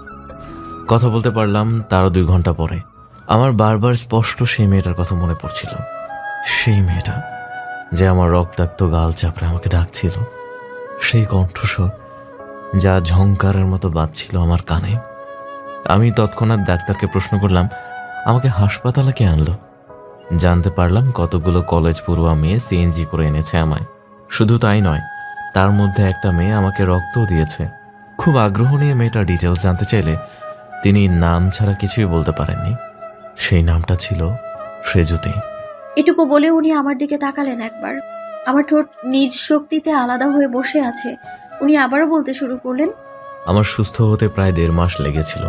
কথা বলতে পারলাম তারও 2 ঘন্টা পরে। আমার বারবার স্পষ্ট সেই মেয়েটার কথা মনে পড়ছিল। সেই মেয়েটা যে আমার রক্তাক্ত গাল চাপড়ে আমাকে ডাকছিল, সেই কণ্ঠস্বর যা ঝংকারের মতো বাজছিল আমার কানে। আমি তৎক্ষণাৎ ডাক্তারকে প্রশ্ন করলাম, আমাকে হাসপাতালে কে আনলো? জানতে পারলাম কতগুলো কলেজ পড়ুয়া মেয়ে সিএনজি করে এনেছে আমায়। শুধু তাই নয়, তার মধ্যে একটা মেয়ে আমাকে রক্তও দিয়েছে। খুব আগ্রহ নিয়ে মেয়েটার ডিটেলস জানতে চাইলে তিনি নাম ছাড়া কিছুই বলতে পারেননি। সেই নামটা ছিল সেজুতি। এটুকু বলে উনি আমার দিকে তাকালেন একবার। আমার ঠোঁট নিজ শক্তিতে আলাদা হয়ে বসে আছে। উনি আবারও বলতে শুরু করলেন, আমার সুস্থ হতে প্রায় 1.5 মাস লেগেছিল।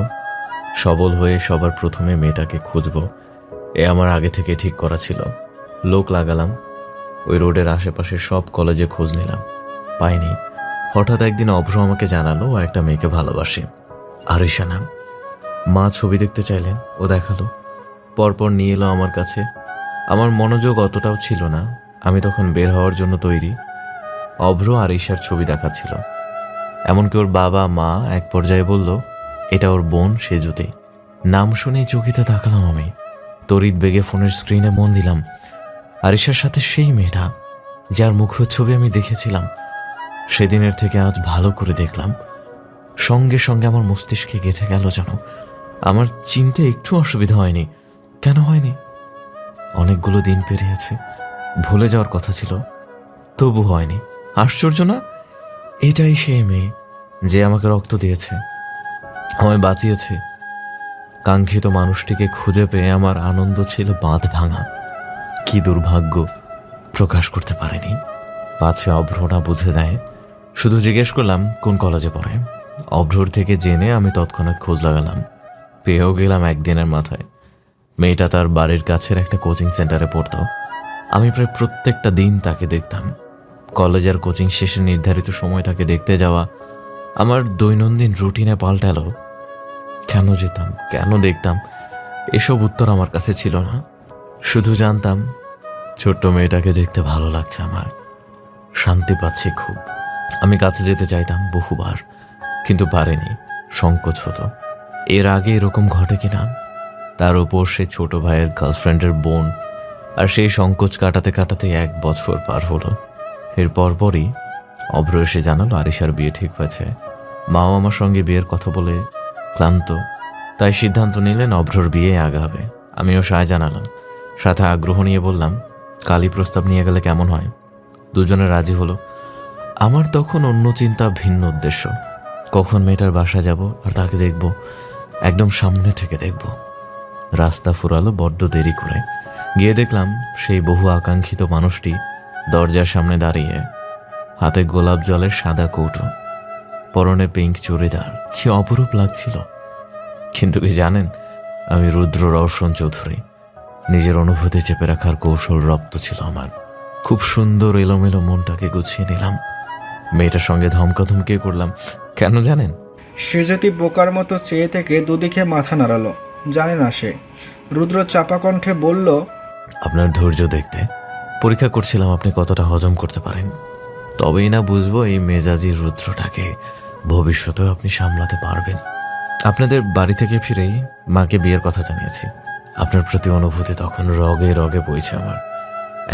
সবল হয়ে সবার প্রথমে মেয়েটাকে খুঁজব, এ আমার আগে থেকে ঠিক করা ছিল। লোক লাগালাম, ওই রোডের আশেপাশে সব কলেজে খোঁজ নিলাম, পাইনি। হঠাৎ একদিন অভ্র আমাকে জানালো ও একটা মেয়েকে ভালোবাসে, আরিশা নাম। মা ছবি দেখতে চাইলেন, ও দেখালো। পরপর নিয়ে এলো আমার কাছে। আমার মনোযোগ অতটাও ছিল না, আমি তখন বের হওয়ার জন্য তৈরি। অভ্র আরিশার ছবি দেখাচ্ছিল। এমনকি ওর বাবা মা এক পর্যায়ে বলল, এটা ওর বোন সেজুতি। নাম শুনেই চকিতে তাকালাম আমি। তড়িৎ বেগে ফোনের স্ক্রিনে মন দিলাম। আরিশার সাথে সেই মেয়েটা যার মুখের ছবি আমি দেখেছিলাম। সেদিনের থেকে আজ ভালো করে দেখলাম, সঙ্গে সঙ্গে আমার মস্তিষ্কে গেঁথে গেল যেন। আমার চিনতে একটু অসুবিধা হয়নি। কেন হয়নি? অনেকগুলো দিন পেরিয়েছে, ভুলে যাওয়ার কথা ছিল, তবু হয়নি। আশ্চর্য না? এটাই সেই মেয়ে যে আমাকে রক্ত দিয়েছে, আমায় বাঁচিয়েছে। কাঙ্ক্ষিত মানুষটিকে খুঁজে পেয়ে আমার আনন্দ ছিল বাঁধ ভাঙা। কি দুর্ভাগ্য, প্রকাশ করতে পারেনি। পাছে অভ্র না বুঝে দেয়। শুধু জিজ্ঞেস করলাম কোন কলেজে পড়ে। অভ্রর থেকে জেনে আমি তৎক্ষণাৎ খোঁজ লাগালাম, পেয়েও গেলাম একদিনের মাথায়। মেয়েটা তার বাড়ির কাছের একটা কোচিং সেন্টারে পড়তো। আমি প্রায় প্রত্যেকটা দিন তাকে দেখতাম। কলেজের কোচিং শেষে নির্ধারিত সময় তাকে দেখতে যাওয়া আমার দৈনন্দিন রুটিনে পাল্টালো। কেন যেতাম, কেন দেখতাম, এসব উত্তর আমার কাছে ছিল না। শুধু জানতাম ছোট্ট মেয়েটাকে দেখতে ভালো লাগছে আমার, শান্তি পাচ্ছি খুব। আমি কাছে যেতে চাইতাম বহুবার, কিন্তু পারিনি, সংকোচ হতো। এর আগে এরকম ঘটে কিনা? তার উপর সে ছোট ভাইয়ের গার্লফ্রেন্ডের বোন, আর সেই সংকোচ কাটাতে কাটাতে 1 বছর পার হলো। এর পরপরই অভ্র এসে জানালো আরিশার বিয়ে ঠিক হয়েছে। মাও আমার সঙ্গে বিয়ের কথা বলে ক্লান্ত, তাই সিদ্ধান্ত নিলেন অভ্রর বিয়ে আগাবে। আমিও সায় জানালাম, সাথে আগ্রহ নিয়ে বললাম, কালই প্রস্তাব নিয়ে গেলে কেমন হয়? দুজনে রাজি হলো। আমার তখন অন্য চিন্তা, ভিন্ন উদ্দেশ্য। কখন মেয়েটার বাসায় যাব আর তাকে দেখব, একদম সামনে থেকে দেখব। রাস্তা ফুরালো বড্ড দেরি করে। গিয়ে দেখলাম সেই বহু আকাঙ্ক্ষিত মানুষটি দরজার সামনে দাঁড়িয়ে, হাতে গোলাপ জলের সাদা কৌটো, পরনে পিঙ্ক চুড়িদার। কি অপরূপ লাগছিল। কিন্তু কি জানেন, আমি রুদ্র রওশন চৌধুরী। নিজের অনুভূতি চেপে রাখার কৌশল রপ্ত ছিল আমার। খুব সুন্দর এলোমেলো মনটাকে গুছিয়ে নিলাম। মেয়েটার সঙ্গে ধমকাধমকি করলাম। কেন জানেন? সে যদি বোকার মতো চেয়ে থেকে দুদিকে মাথা নাড়ালো। জানে না সে। রুদ্র চাপা কণ্ঠে বলল, আপনার ধৈর্য দেখতে পরীক্ষা করছিলাম আপনি কতটা হজম করতে পারেন। তবেই না বুঝবো এই মেজাজি রুদ্রটাকে ভবিষ্যতেও আপনি সামলাতে পারবেন। আপনাদের বাড়ি থেকে ফিরেই মাকে বিয়ের কথা জানিয়েছি। আপনার প্রতি অনুভূতি তখন রগে রগে বইছে আমার।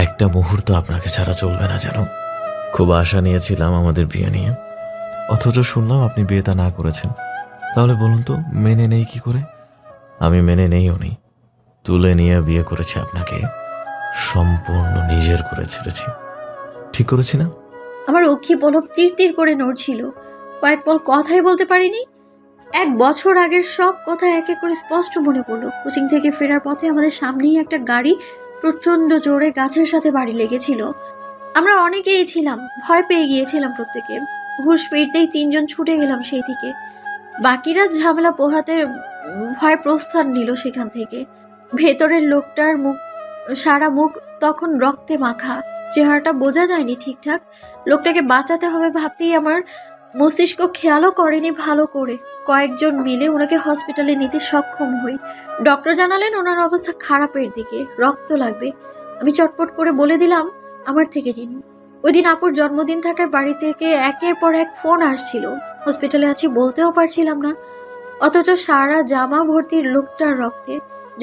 একটা মুহূর্ত আপনাকে ছাড়া চলবে না যেন। খুব আশা নিয়েছিলাম আমাদের বিয়ে নিয়ে, অথচ শুনলাম আপনি বিয়েটা না করেছেন। তাহলে বলুন তো, মেনে নেই কি করে? আমি মেনে নেইও নি, তুলে নিয়ে বিয়ে করেছি আপনাকে, সম্পূর্ণ নিজের করে ছেড়েছি। ঠিক করেছি না? আমার অক্ষি পলক তীর তীর করে নড়ছিল। কয়েক পল কথাই বলতে পারিনি। 1 বছর আগের সব কথা এক এক করে স্পষ্ট মনে পড়লো। কোচিং থেকে ফেরার পথে আমাদের সামনেই একটা গাড়ি প্রচন্ড জোরে গাছের সাথে বাড়ি লেগেছিল। আমরা অনেকেই ছিলাম, ভয় পেয়ে গিয়েছিলাম প্রত্যেকে। হুঁশ ফিরতেই 3 জন ছুটে গেলাম সেই দিকে। বাকিরা ঝামেলা পোহাতে ভয় প্রস্থান নিল সেখান থেকে। ভেতরের লোকটার সারা মুখ তখন রক্তে মাখা, চেহারাটা বোঝা যায়নি ঠিকঠাক। লোকটাকে বাঁচাতে হবে ভাবতেই আমার মস্তিষ্ক খেয়ালও করেনি ভালো করে। কয়েকজন মিলে ওনাকে হসপিটালে নিতে সক্ষম হই। ডক্টর জানালেন ওনার অবস্থা খারাপের দিকে, রক্ত লাগবে। আমি চটপট করে বলে দিলাম, আমার থেকে নিন। ওই দিন আপুর জন্মদিন থাকায় বাড়ি থেকে একের পর এক ফোন আসছিল। হসপিটালে আছি বলতেও পারছিলাম না। অথচ সারা জামা ভর্তি লোকটার রক্তে।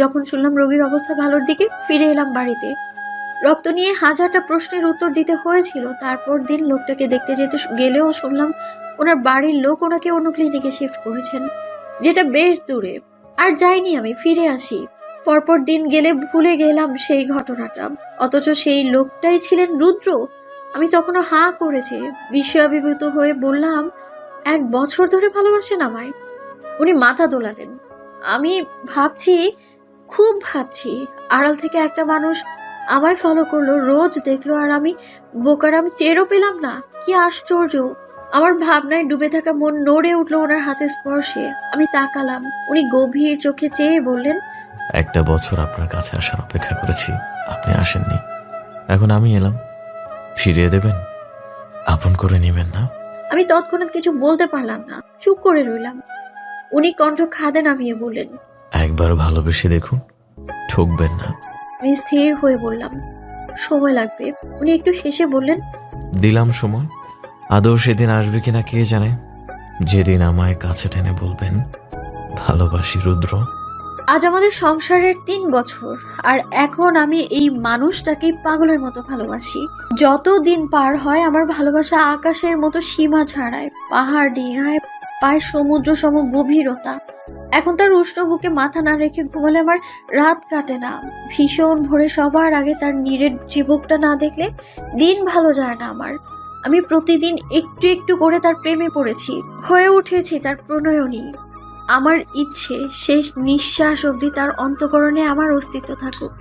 যখন শুনলাম রোগীর অবস্থা ভালোর দিকে, ফিরে এলাম বাড়িতে। রক্ত নিয়ে হাজারটা প্রশ্নের উত্তর দিতে হয়েছিল। তারপর দিন লোকটাকে দেখতে যেতে গেলেও শুনলাম ওনার বাড়ির লোক ওনাকে অন্য ক্লিনিকে শিফট করেছেন, যেটা বেশ দূরে। আর যাইনি আমি, ফিরে আসি। পরপর দিন গেলে ভুলে গেলাম সেই ঘটনাটা, অথচ সেই লোকটাই ছিলেন রুদ্র। আমি তখনও হাঁ করেছি, বিস্ময়াভিভূত হয়ে বললাম, 1 বছর ধরে ভালোবাসেন আমায়? উনি মাথা দোলালেন। আমি ভাবছি, খুব ভাবছি, আড়াল থেকে একটা মানুষ আমায় ফলো করলো, রোজ দেখলো, আর আমি বোকারাম টেরও পেলাম না। কি আশ্চর্য! আমার ভাবনায় ডুবে থাকা মন নড়ে উঠলো ওনার হাতে স্পর্শে। আমি তাকালাম, উনি গভীর চোখে চেয়ে বললেন, 1 বছর আপনার কাছে আসার অপেক্ষা করেছি, আপনি আসেননি। এখন আমি এলাম, ফিরিয়ে দেবেন? আপন করে নেবেন না? আমি তৎক্ষণাৎ কিছু বলতে পারলাম না, চুপ করে রইলাম। উনি কণ্ঠ খাদে নামিয়ে বললেন, একবার ভালোবেসে দেখুন, ঠকবেন না। আমি স্থির হয়ে বললাম, সময় লাগবে। উনি একটু হেসে বললেন, দিলাম সময়, আদৌ সেদিন আসবে কিনা কে জানে, যেদিন আমায় কাছে টেনে বলবেন, ভালোবাসি রুদ্র। আজ আমাদের সংসারের 3 বছর, আর এখন আমি এই মানুষটাকেই পাগলের মতো ভালোবাসি। যত দিন পার হয় আমার ভালোবাসা আকাশের মতো সীমা ছাড়ায়, পাহাড় ডিঙায় পায় সমুদ্র সম গভীরতা। এখন তার উষ্ণ বুকে মাথা না রেখে ঘুমালে আমার রাত কাটে না। ভীষণ ভোরে সবার আগে তার নীরের চিবুকটা না দেখলে দিন ভালো যায় না আমার। আমি প্রতিদিন একটু একটু করে তার প্রেমে পড়েছি, হয়ে উঠেছি তার প্রণয়নী। আমার ইচ্ছে শেষ নিঃশ্বাস অবধি তার অন্তঃকরণে আমার অস্তিত্ব থাকুক,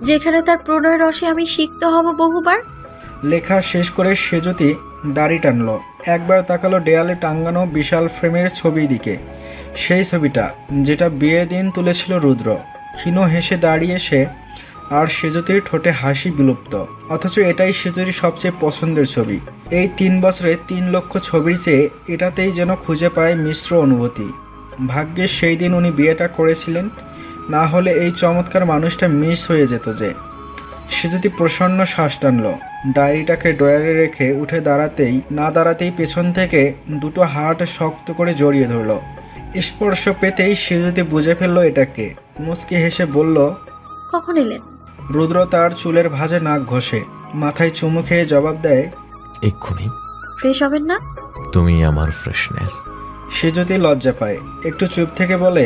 যেখানে তার প্রণয় রসে আমি সিক্ত হব বহুবার। লেখা শেষ করে সেজতি দাড়ি টানলো, একবার তাকালো দেয়ালে টাঙ্গানো বিশাল ফ্রেমের ছবির দিকে। সেই ছবিটা যেটা বিয়ের দিন তুলেছিল রুদ্র। ক্ষীণ হেসে দাঁড়িয়ে সে, আর সেজতির ঠোঁটে হাসি বিলুপ্ত। অথচ এটাই সেজতির সবচেয়ে পছন্দের ছবি। এই 3 বছরে 3 লক্ষ ছবির চেয়ে এটাতেই যেন খুঁজে পায় মিশ্র অনুভূতি। ভাগ্যের সেই দিন উনি বিয়েটা করেছিলেন, না হলে এই চমৎকার মানুষটা মিস হয়ে যেত যে। সে যদি প্রসন্ন শ্বাস টানল, ডায়েরিটাকে ড্রয়ারে রেখে উঠে দাঁড়াতেই পেছন থেকে 2টো হাত শক্ত করে জড়িয়ে ধরল। স্পর্শ পেতেই সে যদি বুঝে ফেললো এটাকে, মুচকি হেসে বলল, কখন এলেন? রুদ্র তার চুলের ভাঁজে নাক ঘষে মাথায় চুমু খেয়ে জবাব দেয়, এক্ষুনি। ফ্রেশ হবেন না? তুমি আমার ফ্রেশনেস। সে যদি লজ্জা পায়, একটু চুপ থেকে বলে,